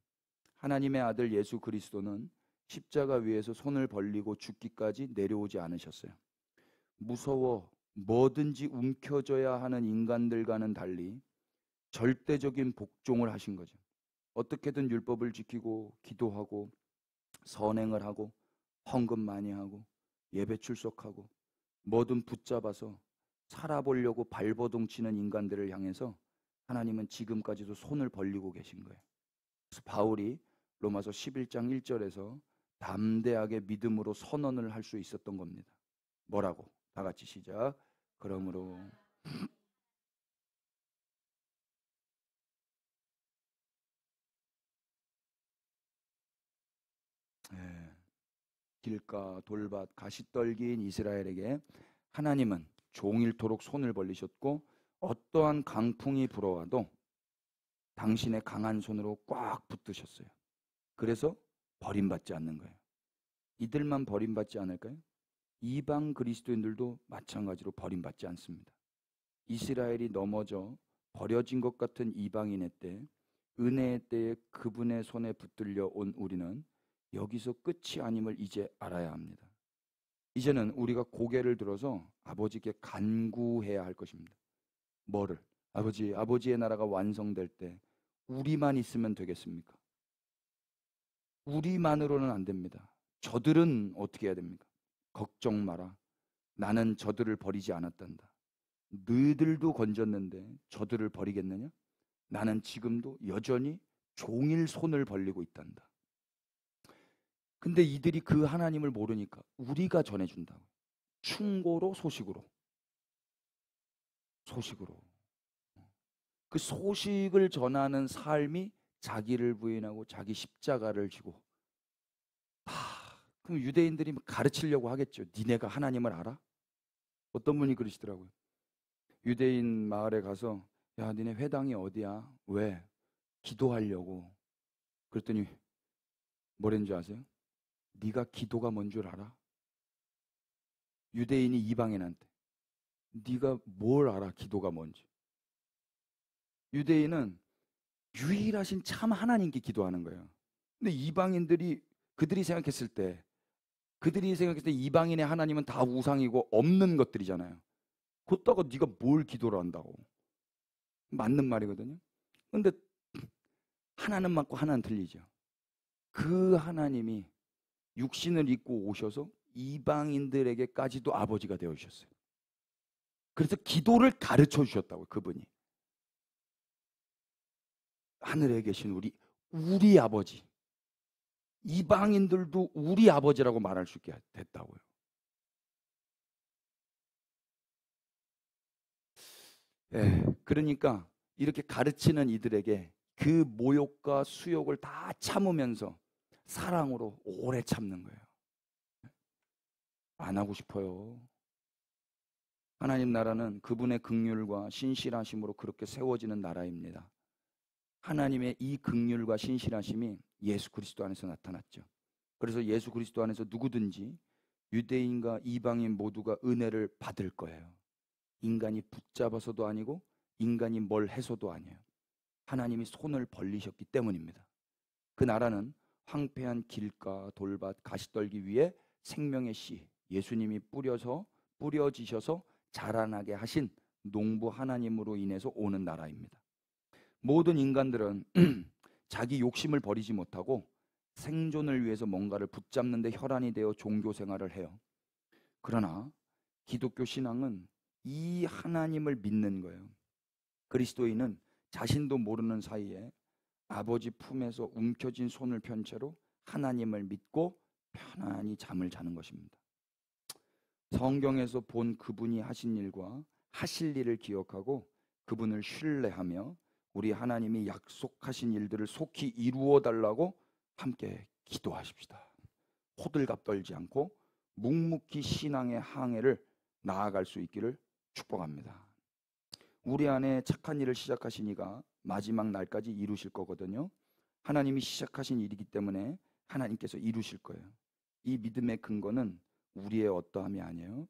Speaker 1: 하나님의 아들 예수 그리스도는 십자가 위에서 손을 벌리고 죽기까지 내려오지 않으셨어요. 무서워 뭐든지 움켜져야 하는 인간들과는 달리 절대적인 복종을 하신 거죠. 어떻게든 율법을 지키고 기도하고 선행을 하고 헌금 많이 하고 예배 출석하고 뭐든 붙잡아서 살아보려고 발버둥 치는 인간들을 향해서 하나님은 지금까지도 손을 벌리고 계신 거예요. 그래서 바울이 로마서 11장 1절에서 담대하게 믿음으로 선언을 할 수 있었던 겁니다. 뭐라고? 다 같이 시작. 그러므로 길가 돌밭 가시떨기인 이스라엘에게 하나님은 종일토록 손을 벌리셨고 어떠한 강풍이 불어와도 당신의 강한 손으로 꽉 붙드셨어요. 그래서 버림받지 않는 거예요. 이들만 버림받지 않을까요? 이방 그리스도인들도 마찬가지로 버림받지 않습니다. 이스라엘이 넘어져 버려진 것 같은 이방인의 때, 은혜의 때에 그분의 손에 붙들려 온 우리는 여기서 끝이 아님을 이제 알아야 합니다. 이제는 우리가 고개를 들어서 아버지께 간구해야 할 것입니다. 뭐를? 아버지의 나라가 완성될 때 우리만 있으면 되겠습니까? 우리만으로는 안 됩니다. 저들은 어떻게 해야 됩니까? 걱정 마라. 나는 저들을 버리지 않았단다. 너희들도 건졌는데 저들을 버리겠느냐? 나는 지금도 여전히 종일 손을 벌리고 있단다. 근데 이들이 그 하나님을 모르니까 우리가 전해준다고. 충고로 소식으로. 그 소식을 전하는 삶이 자기를 부인하고 자기 십자가를 지고. 그럼 유대인들이 가르치려고 하겠죠. 니네가 하나님을 알아? 어떤 분이 그러시더라고요. 유대인 마을에 가서 야 니네 회당이 어디야? 왜? 기도하려고. 그랬더니 뭐랬는 줄 아세요? 네가 기도가 뭔 줄 알아? 유대인이 이방인한테 네가 뭘 알아? 기도가 뭔지. 유대인은 유일하신 참 하나님께 기도하는 거예요. 근데 이방인들이 그들이 생각했을 때 이방인의 하나님은 다 우상이고 없는 것들이잖아요. 그렇다고 네가 뭘 기도를 한다고. 맞는 말이거든요. 근데 하나는 맞고 하나는 틀리죠. 그 하나님이 육신을 입고 오셔서 이방인들에게까지도 아버지가 되어주셨어요. 그래서 기도를 가르쳐 주셨다고요. 그분이. 하늘에 계신 우리 아버지. 이방인들도 우리 아버지라고 말할 수 있게 됐다고요. 그러니까 이렇게 가르치는 이들에게 그 모욕과 수욕을 다 참으면서 사랑으로 오래 참는 거예요. 안 하고 싶어요. 하나님 나라는 그분의 긍휼과 신실하심으로 그렇게 세워지는 나라입니다. 하나님의 이 긍휼과 신실하심이 예수 그리스도 안에서 나타났죠. 그래서 예수 그리스도 안에서 누구든지 유대인과 이방인 모두가 은혜를 받을 거예요. 인간이 붙잡아서도 아니고 인간이 뭘 해서도 아니에요. 하나님이 손을 벌리셨기 때문입니다. 그 나라는 황폐한 길가, 돌밭, 가시떨기 위에 생명의 씨 예수님이 뿌려지셔서 자라나게 하신 농부 하나님으로 인해서 오는 나라입니다. 모든 인간들은 자기 욕심을 버리지 못하고 생존을 위해서 뭔가를 붙잡는 데 혈안이 되어 종교 생활을 해요. 그러나 기독교 신앙은 이 하나님을 믿는 거예요. 그리스도인은 자신도 모르는 사이에 아버지 품에서 움켜진 손을 편 채로 하나님을 믿고 편안히 잠을 자는 것입니다. 성경에서 본 그분이 하신 일과 하실 일을 기억하고 그분을 신뢰하며 우리 하나님이 약속하신 일들을 속히 이루어 달라고 함께 기도하십시다. 호들갑 떨지 않고 묵묵히 신앙의 항해를 나아갈 수 있기를 축복합니다. 우리 안에 착한 일을 시작하신 이가 마지막 날까지 이루실 거거든요. 하나님이 시작하신 일이기 때문에 하나님께서 이루실 거예요. 이 믿음의 근거는 우리의 어떠함이 아니에요.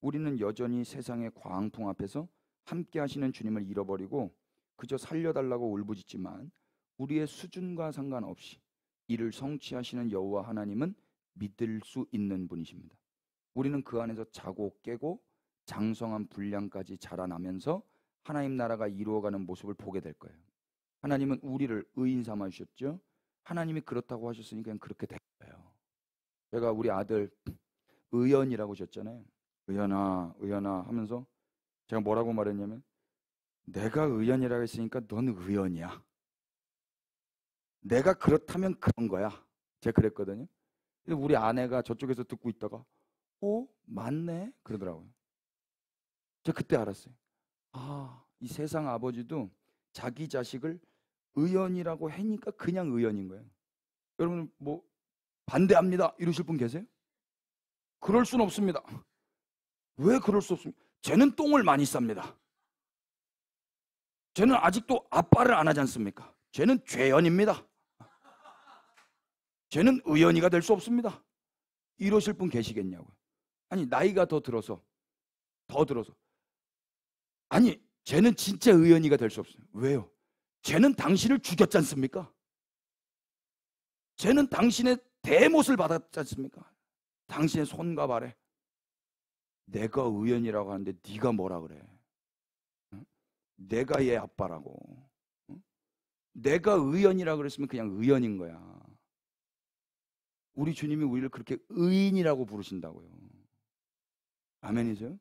Speaker 1: 우리는 여전히 세상의 광풍 앞에서 함께 하시는 주님을 잃어버리고 그저 살려달라고 울부짖지만 우리의 수준과 상관없이 이를 성취하시는 여호와 하나님은 믿을 수 있는 분이십니다. 우리는 그 안에서 자고 깨고 장성한 분량까지 자라나면서 하나님 나라가 이루어가는 모습을 보게 될 거예요. 하나님은 우리를 의인 삼아 주셨죠. 하나님이 그렇다고 하셨으니 그냥 그렇게 될 거예요. 제가 우리 아들 의연이라고 하셨잖아요. 의연아 의연아 하면서 제가 뭐라고 말했냐면 내가 의연이라고 했으니까 넌 의연이야. 내가 그렇다면 그런 거야. 제가 그랬거든요. 근데 우리 아내가 저쪽에서 듣고 있다가 맞네 그러더라고요. 제가 그때 알았어요. 이 세상 아버지도 자기 자식을 의연이라고 하니까 그냥 의연인 거예요. 여러분 뭐 반대합니다 이러실 분 계세요? 그럴 수는 없습니다. 왜 그럴 수 없습니까? 쟤는 똥을 많이 쌉니다. 쟤는 아직도 아빠를 안 하지 않습니까? 쟤는 죄연입니다. 쟤는 의연이가 될 수 없습니다. 이러실 분 계시겠냐고요. 아니 나이가 더 들어서 아니 쟤는 진짜 의연이가 될 수 없어요. 왜요? 쟤는 당신을 죽였지 않습니까? 쟤는 당신의 대못을 받았지 않습니까? 당신의 손과 발에. 내가 의연이라고 하는데 네가 뭐라 그래? 응? 내가 얘 아빠라고. 응? 내가 의연이라고 그랬으면 그냥 의연인 거야. 우리 주님이 우리를 그렇게 의인이라고 부르신다고요. 아멘이죠?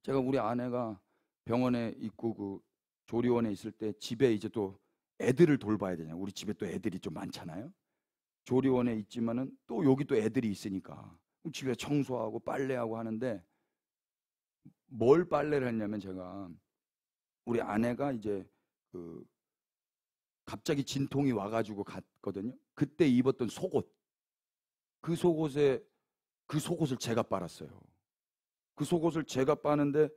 Speaker 1: 제가 우리 아내가 병원에 있고 그 조리원에 있을 때 집에 이제 또 애들을 돌봐야 되냐. 우리 집에 또 애들이 좀 많잖아요. 조리원에 있지만은 또 여기 또 애들이 있으니까 집에 청소하고 빨래하고 하는데 뭘 빨래를 했냐면 제가 우리 아내가 이제 그 갑자기 진통이 와가지고 갔거든요. 그때 입었던 속옷 그 속옷을 제가 빨았어요. 그 속옷을 제가 빠는데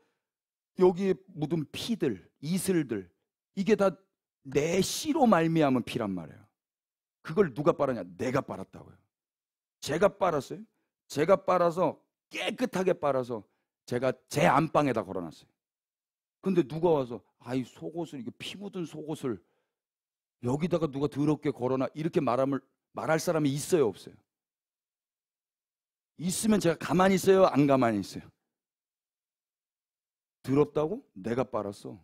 Speaker 1: 여기에 묻은 피들, 이슬들 이게 다 내 씨로 말미암은 피란 말이에요. 그걸 누가 빨았냐? 내가 빨았다고요. 제가 빨았어요. 제가 빨아서 깨끗하게 빨아서 제가 제 안방에다 걸어놨어요. 근데 누가 와서 이 속옷을 이게 피 묻은 속옷을 여기다가 누가 더럽게 걸어놔 이렇게 말할 사람이 있어요, 없어요? 있으면 제가 가만히 있어요, 안 가만히 있어요? 더럽다고? 내가 빨았어.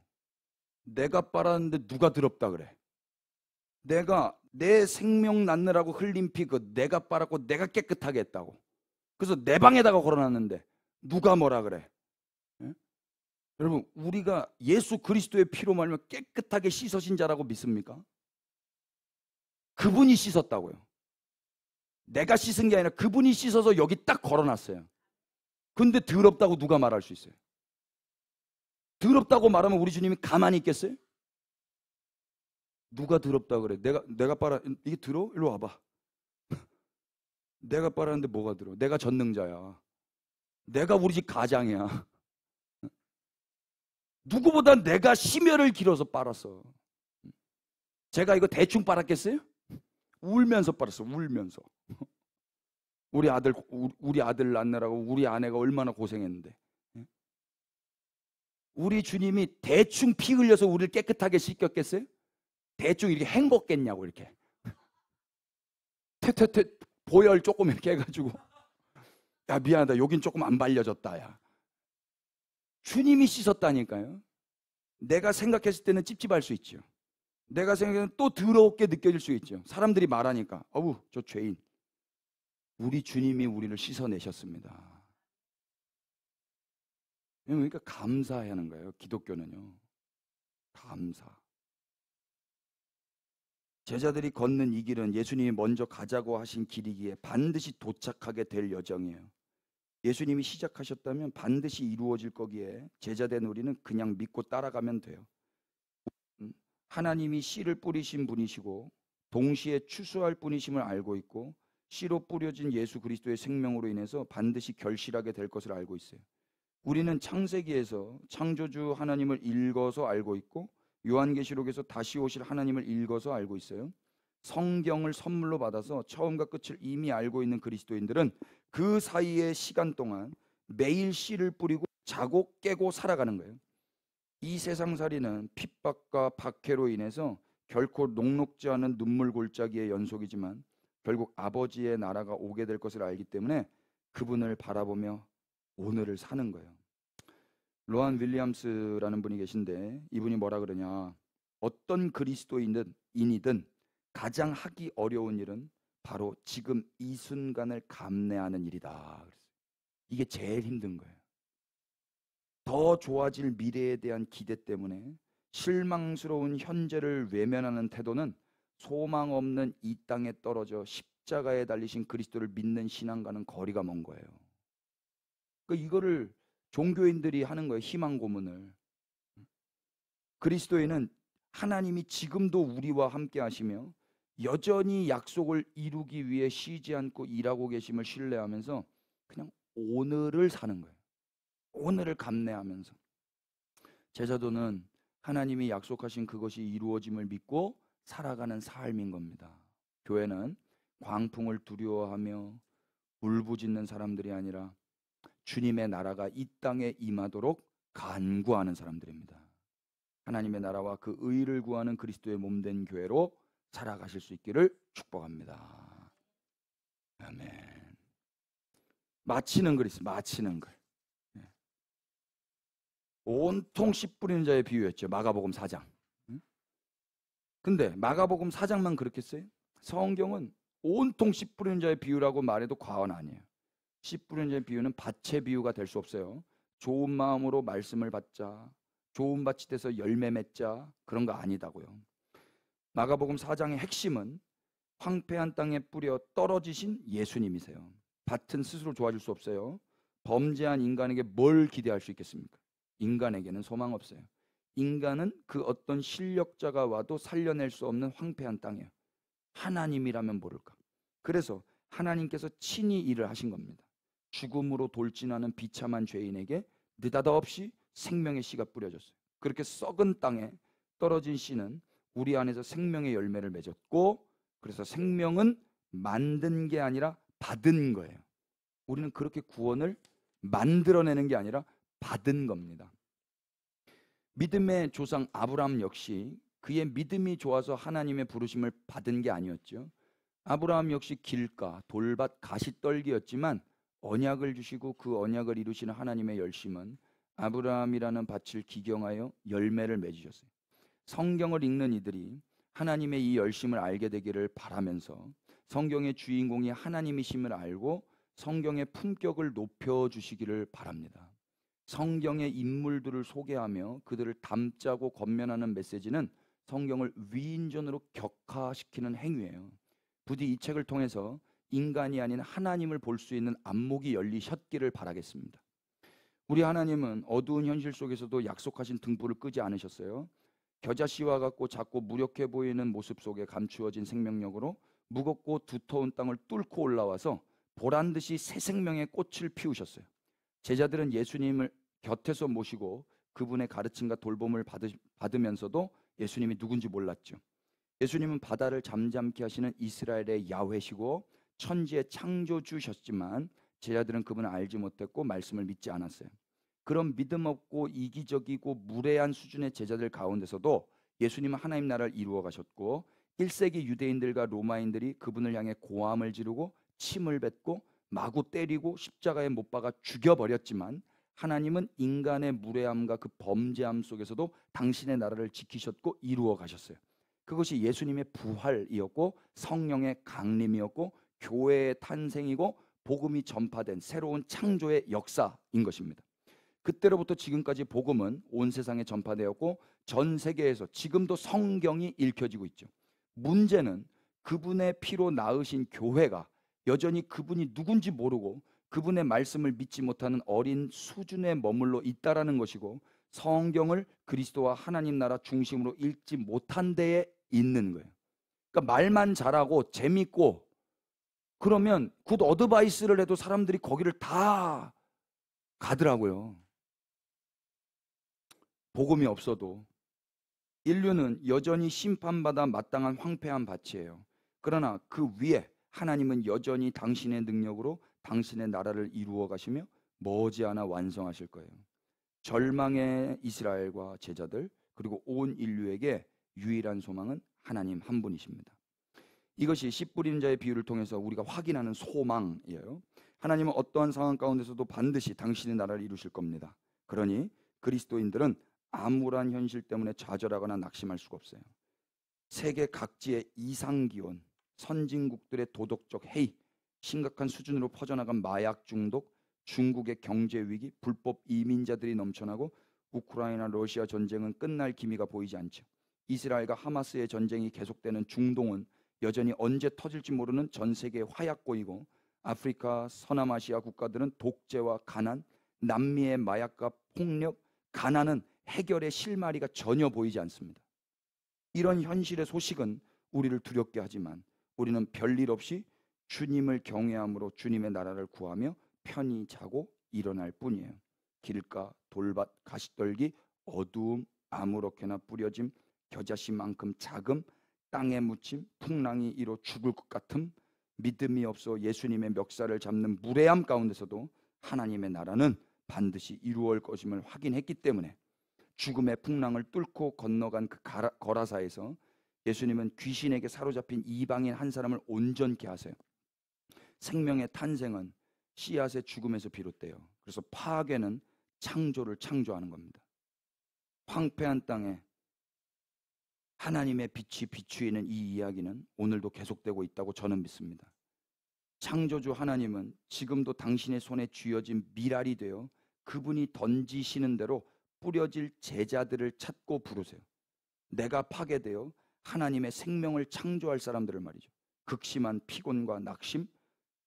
Speaker 1: 내가 빨았는데 누가 더럽다 그래? 내가 내 생명 낳느라고 흘린 피 내가 빨았고 내가 깨끗하게 했다고. 그래서 내 방에다가 걸어놨는데 누가 뭐라 그래? 예? 여러분 우리가 예수 그리스도의 피로 말미암아 깨끗하게 씻어진 자라고 믿습니까? 그분이 씻었다고요. 내가 씻은 게 아니라 그분이 씻어서 여기 딱 걸어놨어요. 근데 더럽다고 누가 말할 수 있어요? 더럽다고 말하면 우리 주님이 가만히 있겠어요? 누가 더럽다 그래? 내가 빨아 이게 더러워? 일로 와봐. 내가 빨았는데 뭐가 더러워? 내가 전능자야. 내가 우리 집 가장이야. 누구보다 내가 심혈을 기울여서 빨았어. 제가 이거 대충 빨았겠어요? 울면서 빨았어. 울면서. 우리 아들 낳느라고 우리 아내가 얼마나 고생했는데. 우리 주님이 대충 피 흘려서 우리를 깨끗하게 씻겼겠어요? 대충 이렇게 헹궜겠냐고 이렇게. 퇴퇴퇴 보혈 조금 이렇게 해가지고 야 미안하다 여긴 조금 안 발려졌다 야. 주님이 씻었다니까요. 내가 생각했을 때는 찝찝할 수 있죠. 내가 생각하면 또 더럽게 느껴질 수 있죠. 사람들이 말하니까 어우 저 죄인. 우리 주님이 우리를 씻어내셨습니다. 그러니까 감사하는 거예요. 기독교는요. 감사. 제자들이 걷는 이 길은 예수님이 먼저 가자고 하신 길이기에 반드시 도착하게 될 여정이에요. 예수님이 시작하셨다면 반드시 이루어질 거기에 제자된 우리는 그냥 믿고 따라가면 돼요. 하나님이 씨를 뿌리신 분이시고 동시에 추수할 분이심을 알고 있고 씨로 뿌려진 예수 그리스도의 생명으로 인해서 반드시 결실하게 될 것을 알고 있어요. 우리는 창세기에서 창조주 하나님을 읽어서 알고 있고 요한계시록에서 다시 오실 하나님을 읽어서 알고 있어요. 성경을 선물로 받아서 처음과 끝을 이미 알고 있는 그리스도인들은 그 사이의 시간 동안 매일 씨를 뿌리고 자고 깨고 살아가는 거예요. 이 세상살이는 핍박과 박해로 인해서 결코 녹록지 않은 눈물 골짜기의 연속이지만 결국 아버지의 나라가 오게 될 것을 알기 때문에 그분을 바라보며 오늘을 사는 거예요. 로한 윌리엄스라는 분이 계신데 이분이 뭐라 그러냐, 어떤 그리스도인이든 가장 하기 어려운 일은 바로 지금 이 순간을 감내하는 일이다. 이게 제일 힘든 거예요. 더 좋아질 미래에 대한 기대 때문에 실망스러운 현재를 외면하는 태도는 소망 없는 이 땅에 떨어져 십자가에 달리신 그리스도를 믿는 신앙과는 거리가 먼 거예요. 그러니까 이거를 종교인들이 하는 거예요. 희망 고문을. 그리스도인은 하나님이 지금도 우리와 함께 하시며 여전히 약속을 이루기 위해 쉬지 않고 일하고 계심을 신뢰하면서 그냥 오늘을 사는 거예요. 오늘을 감내하면서. 제자도는 하나님이 약속하신 그것이 이루어짐을 믿고 살아가는 삶인 겁니다. 교회는 광풍을 두려워하며 울부짖는 사람들이 아니라 주님의 나라가 이 땅에 임하도록 간구하는 사람들입니다. 하나님의 나라와 그 의를 구하는 그리스도의 몸된 교회로 살아가실 수 있기를 축복합니다. 아멘. 마치는 글 있어요. 마치는 글. 온통 씨 뿌리는 자의 비유였죠. 마가복음 4장. 근데 마가복음 4장만 그렇게 써요? 성경은 온통 씨 뿌리는 자의 비유라고 말해도 과언 아니에요. 씨 뿌리는 자의 비유는 밭의 비유가 될 수 없어요. 좋은 마음으로 말씀을 받자, 좋은 밭이 돼서 열매 맺자, 그런 거 아니다고요. 마가복음 4장의 핵심은 황폐한 땅에 뿌려 떨어지신 예수님이세요. 밭은 스스로 좋아질 수 없어요. 범죄한 인간에게 뭘 기대할 수 있겠습니까? 인간에게는 소망 없어요. 인간은 그 어떤 실력자가 와도 살려낼 수 없는 황폐한 땅이에요. 하나님이라면 모를까. 그래서 하나님께서 친히 일을 하신 겁니다. 죽음으로 돌진하는 비참한 죄인에게 느닷없이 생명의 씨가 뿌려졌어요. 그렇게 썩은 땅에 떨어진 씨는 우리 안에서 생명의 열매를 맺었고, 그래서 생명은 만든 게 아니라 받은 거예요. 우리는 그렇게 구원을 만들어내는 게 아니라 받은 겁니다. 믿음의 조상 아브라함 역시 그의 믿음이 좋아서 하나님의 부르심을 받은 게 아니었죠. 아브라함 역시 길가, 돌밭, 가시떨기였지만 언약을 주시고 그 언약을 이루시는 하나님의 열심은 아브라함이라는 밭을 기경하여 열매를 맺으셨어요. 성경을 읽는 이들이 하나님의 이 열심을 알게 되기를 바라면서 성경의 주인공이 하나님이심을 알고 성경의 품격을 높여주시기를 바랍니다. 성경의 인물들을 소개하며 그들을 담자고 권면하는 메시지는 성경을 위인전으로 격화시키는 행위예요. 부디 이 책을 통해서 인간이 아닌 하나님을 볼 수 있는 안목이 열리셨기를 바라겠습니다. 우리 하나님은 어두운 현실 속에서도 약속하신 등불을 끄지 않으셨어요. 겨자씨와 같고 작고 무력해 보이는 모습 속에 감추어진 생명력으로 무겁고 두터운 땅을 뚫고 올라와서 보란듯이 새 생명의 꽃을 피우셨어요. 제자들은 예수님을 곁에서 모시고 그분의 가르침과 돌봄을 받으면서도 예수님이 누군지 몰랐죠. 예수님은 바다를 잠잠케 하시는 이스라엘의 야훼시고 천지의 창조주셨지만 제자들은 그분을 알지 못했고 말씀을 믿지 않았어요. 그런 믿음 없고 이기적이고 무례한 수준의 제자들 가운데서도 예수님은 하나님 나라를 이루어 가셨고 1세기 유대인들과 로마인들이 그분을 향해 고함을 지르고 침을 뱉고 마구 때리고 십자가에 못 박아 죽여버렸지만 하나님은 인간의 무례함과 그 범죄함 속에서도 당신의 나라를 지키셨고 이루어 가셨어요. 그것이 예수님의 부활이었고 성령의 강림이었고 교회의 탄생이고 복음이 전파된 새로운 창조의 역사인 것입니다. 그때로부터 지금까지 복음은 온 세상에 전파되었고 전 세계에서 지금도 성경이 읽혀지고 있죠. 문제는 그분의 피로 낳으신 교회가 여전히 그분이 누군지 모르고 그분의 말씀을 믿지 못하는 어린 수준에 머물러 있다라는 것이고, 성경을 그리스도와 하나님 나라 중심으로 읽지 못한 데에 있는 거예요. 그러니까 말만 잘하고 재밌고 그러면 굿 어드바이스를 해도 사람들이 거기를 다 가더라고요. 복음이 없어도 인류는 여전히 심판받아 마땅한 황폐한 밭이에요. 그러나 그 위에 하나님은 여전히 당신의 능력으로 당신의 나라를 이루어 가시며 머지않아 완성하실 거예요. 절망의 이스라엘과 제자들, 그리고 온 인류에게 유일한 소망은 하나님 한 분이십니다. 이것이 씨 뿌리는 자의 비유를 통해서 우리가 확인하는 소망이에요. 하나님은 어떠한 상황 가운데서도 반드시 당신의 나라를 이루실 겁니다. 그러니 그리스도인들은 암울한 현실 때문에 좌절하거나 낙심할 수가 없어요. 세계 각지의 이상기온, 선진국들의 도덕적 해이, 심각한 수준으로 퍼져나간 마약 중독, 중국의 경제 위기, 불법 이민자들이 넘쳐나고 우크라이나 러시아 전쟁은 끝날 기미가 보이지 않죠. 이스라엘과 하마스의 전쟁이 계속되는 중동은 여전히 언제 터질지 모르는 전 세계의 화약고이고, 아프리카, 서남아시아 국가들은 독재와 가난, 남미의 마약과 폭력, 가난은 해결의 실마리가 전혀 보이지 않습니다. 이런 현실의 소식은 우리를 두렵게 하지만 우리는 별일 없이 주님을 경외함으로 주님의 나라를 구하며 편히 자고 일어날 뿐이에요. 길가, 돌밭, 가시떨기, 어두움, 아무렇게나 뿌려짐, 겨자씨만큼 작음, 땅에 묻힘, 풍랑이 일어 죽을 것 같음, 믿음이 없어 예수님의 멱살을 잡는 무례함 가운데서도 하나님의 나라는 반드시 이루어질 것임을 확인했기 때문에 죽음의 풍랑을 뚫고 건너간 그 거라사에서 예수님은 귀신에게 사로잡힌 이방인 한 사람을 온전케 하세요. 생명의 탄생은 씨앗의 죽음에서 비롯돼요. 그래서 파괴는 창조를 창조하는 겁니다. 황폐한 땅에 하나님의 빛이 비추이는 이 이야기는 오늘도 계속되고 있다고 저는 믿습니다. 창조주 하나님은 지금도 당신의 손에 쥐어진 미랄이 되어 그분이 던지시는 대로 뿌려질 제자들을 찾고 부르세요. 내가 파괴되어 하나님의 생명을 창조할 사람들을 말이죠. 극심한 피곤과 낙심,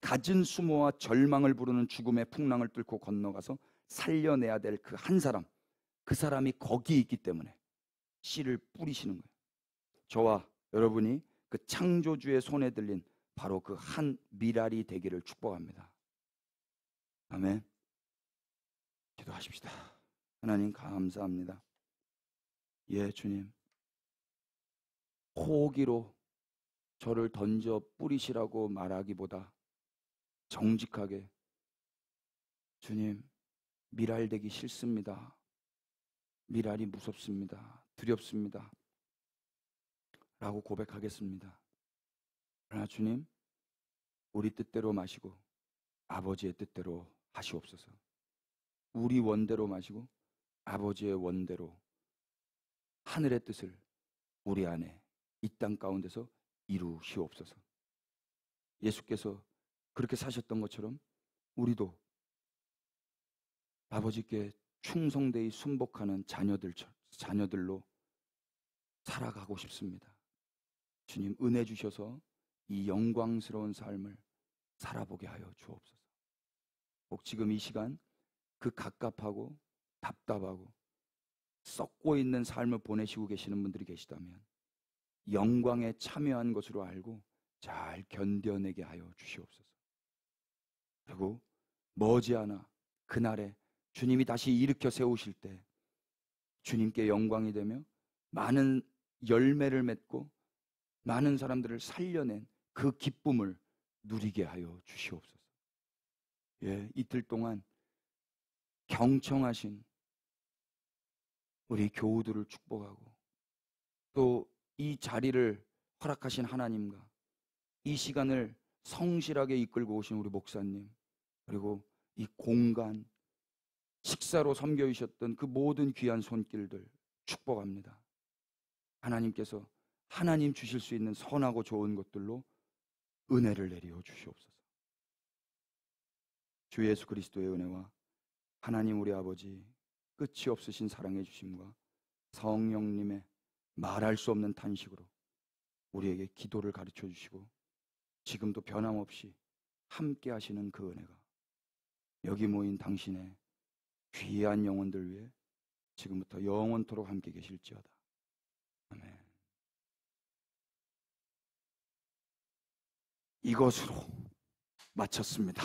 Speaker 1: 갖은 수모와 절망을 부르는 죽음의 풍랑을 뚫고 건너가서 살려내야 될 그 한 사람, 그 사람이 거기 있기 때문에 씨를 뿌리시는 거예요. 저와 여러분이 그 창조주의 손에 들린 바로 그 한 미랄이 되기를 축복합니다. 아멘. 기도하십시다. 하나님 감사합니다. 예, 주님. 호기로 저를 던져 뿌리시라고 말하기보다 정직하게 주님, 미랄 되기 싫습니다. 미랄이 무섭습니다. 두렵습니다. 라고 고백하겠습니다. 그러나 주님, 우리 뜻대로 마시고 아버지의 뜻대로 하시옵소서. 우리 원대로 마시고 아버지의 원대로 하늘의 뜻을 우리 안에 이 땅 가운데서 이루시옵소서. 예수께서 그렇게 사셨던 것처럼 우리도 아버지께 충성되이 순복하는 자녀들로 살아가고 싶습니다. 주님 은혜 주셔서 이 영광스러운 삶을 살아보게 하여 주옵소서. 꼭 지금 이 시간 그 갑갑하고 답답하고 썩고 있는 삶을 보내시고 계시는 분들이 계시다면 영광에 참여한 것으로 알고 잘 견뎌내게 하여 주시옵소서. 그리고 머지않아 그날에 주님이 다시 일으켜 세우실 때 주님께 영광이 되며 많은 열매를 맺고 많은 사람들을 살려낸 그 기쁨을 누리게 하여 주시옵소서. 예, 이틀 동안 경청하신 우리 교우들을 축복하고 또 이 자리를 허락하신 하나님과 이 시간을 성실하게 이끌고 오신 우리 목사님, 그리고 이 공간 식사로 섬겨주셨던 그 모든 귀한 손길들 축복합니다. 하나님께서 하나님 주실 수 있는 선하고 좋은 것들로 은혜를 내려 주시옵소서. 주 예수 그리스도의 은혜와 하나님 우리 아버지 끝이 없으신 사랑해 주심과 성령님의 말할 수 없는 탄식으로 우리에게 기도를 가르쳐 주시고 지금도 변함없이 함께 하시는 그 은혜가 여기 모인 당신의 귀한 영혼들 위해 지금부터 영원토록 함께 계실지어다. 아멘. 이것으로 마쳤습니다.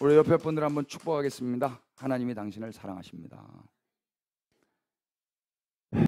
Speaker 1: 우리 옆에 분들 한번 축복하겠습니다. 하나님이 당신을 사랑하십니다.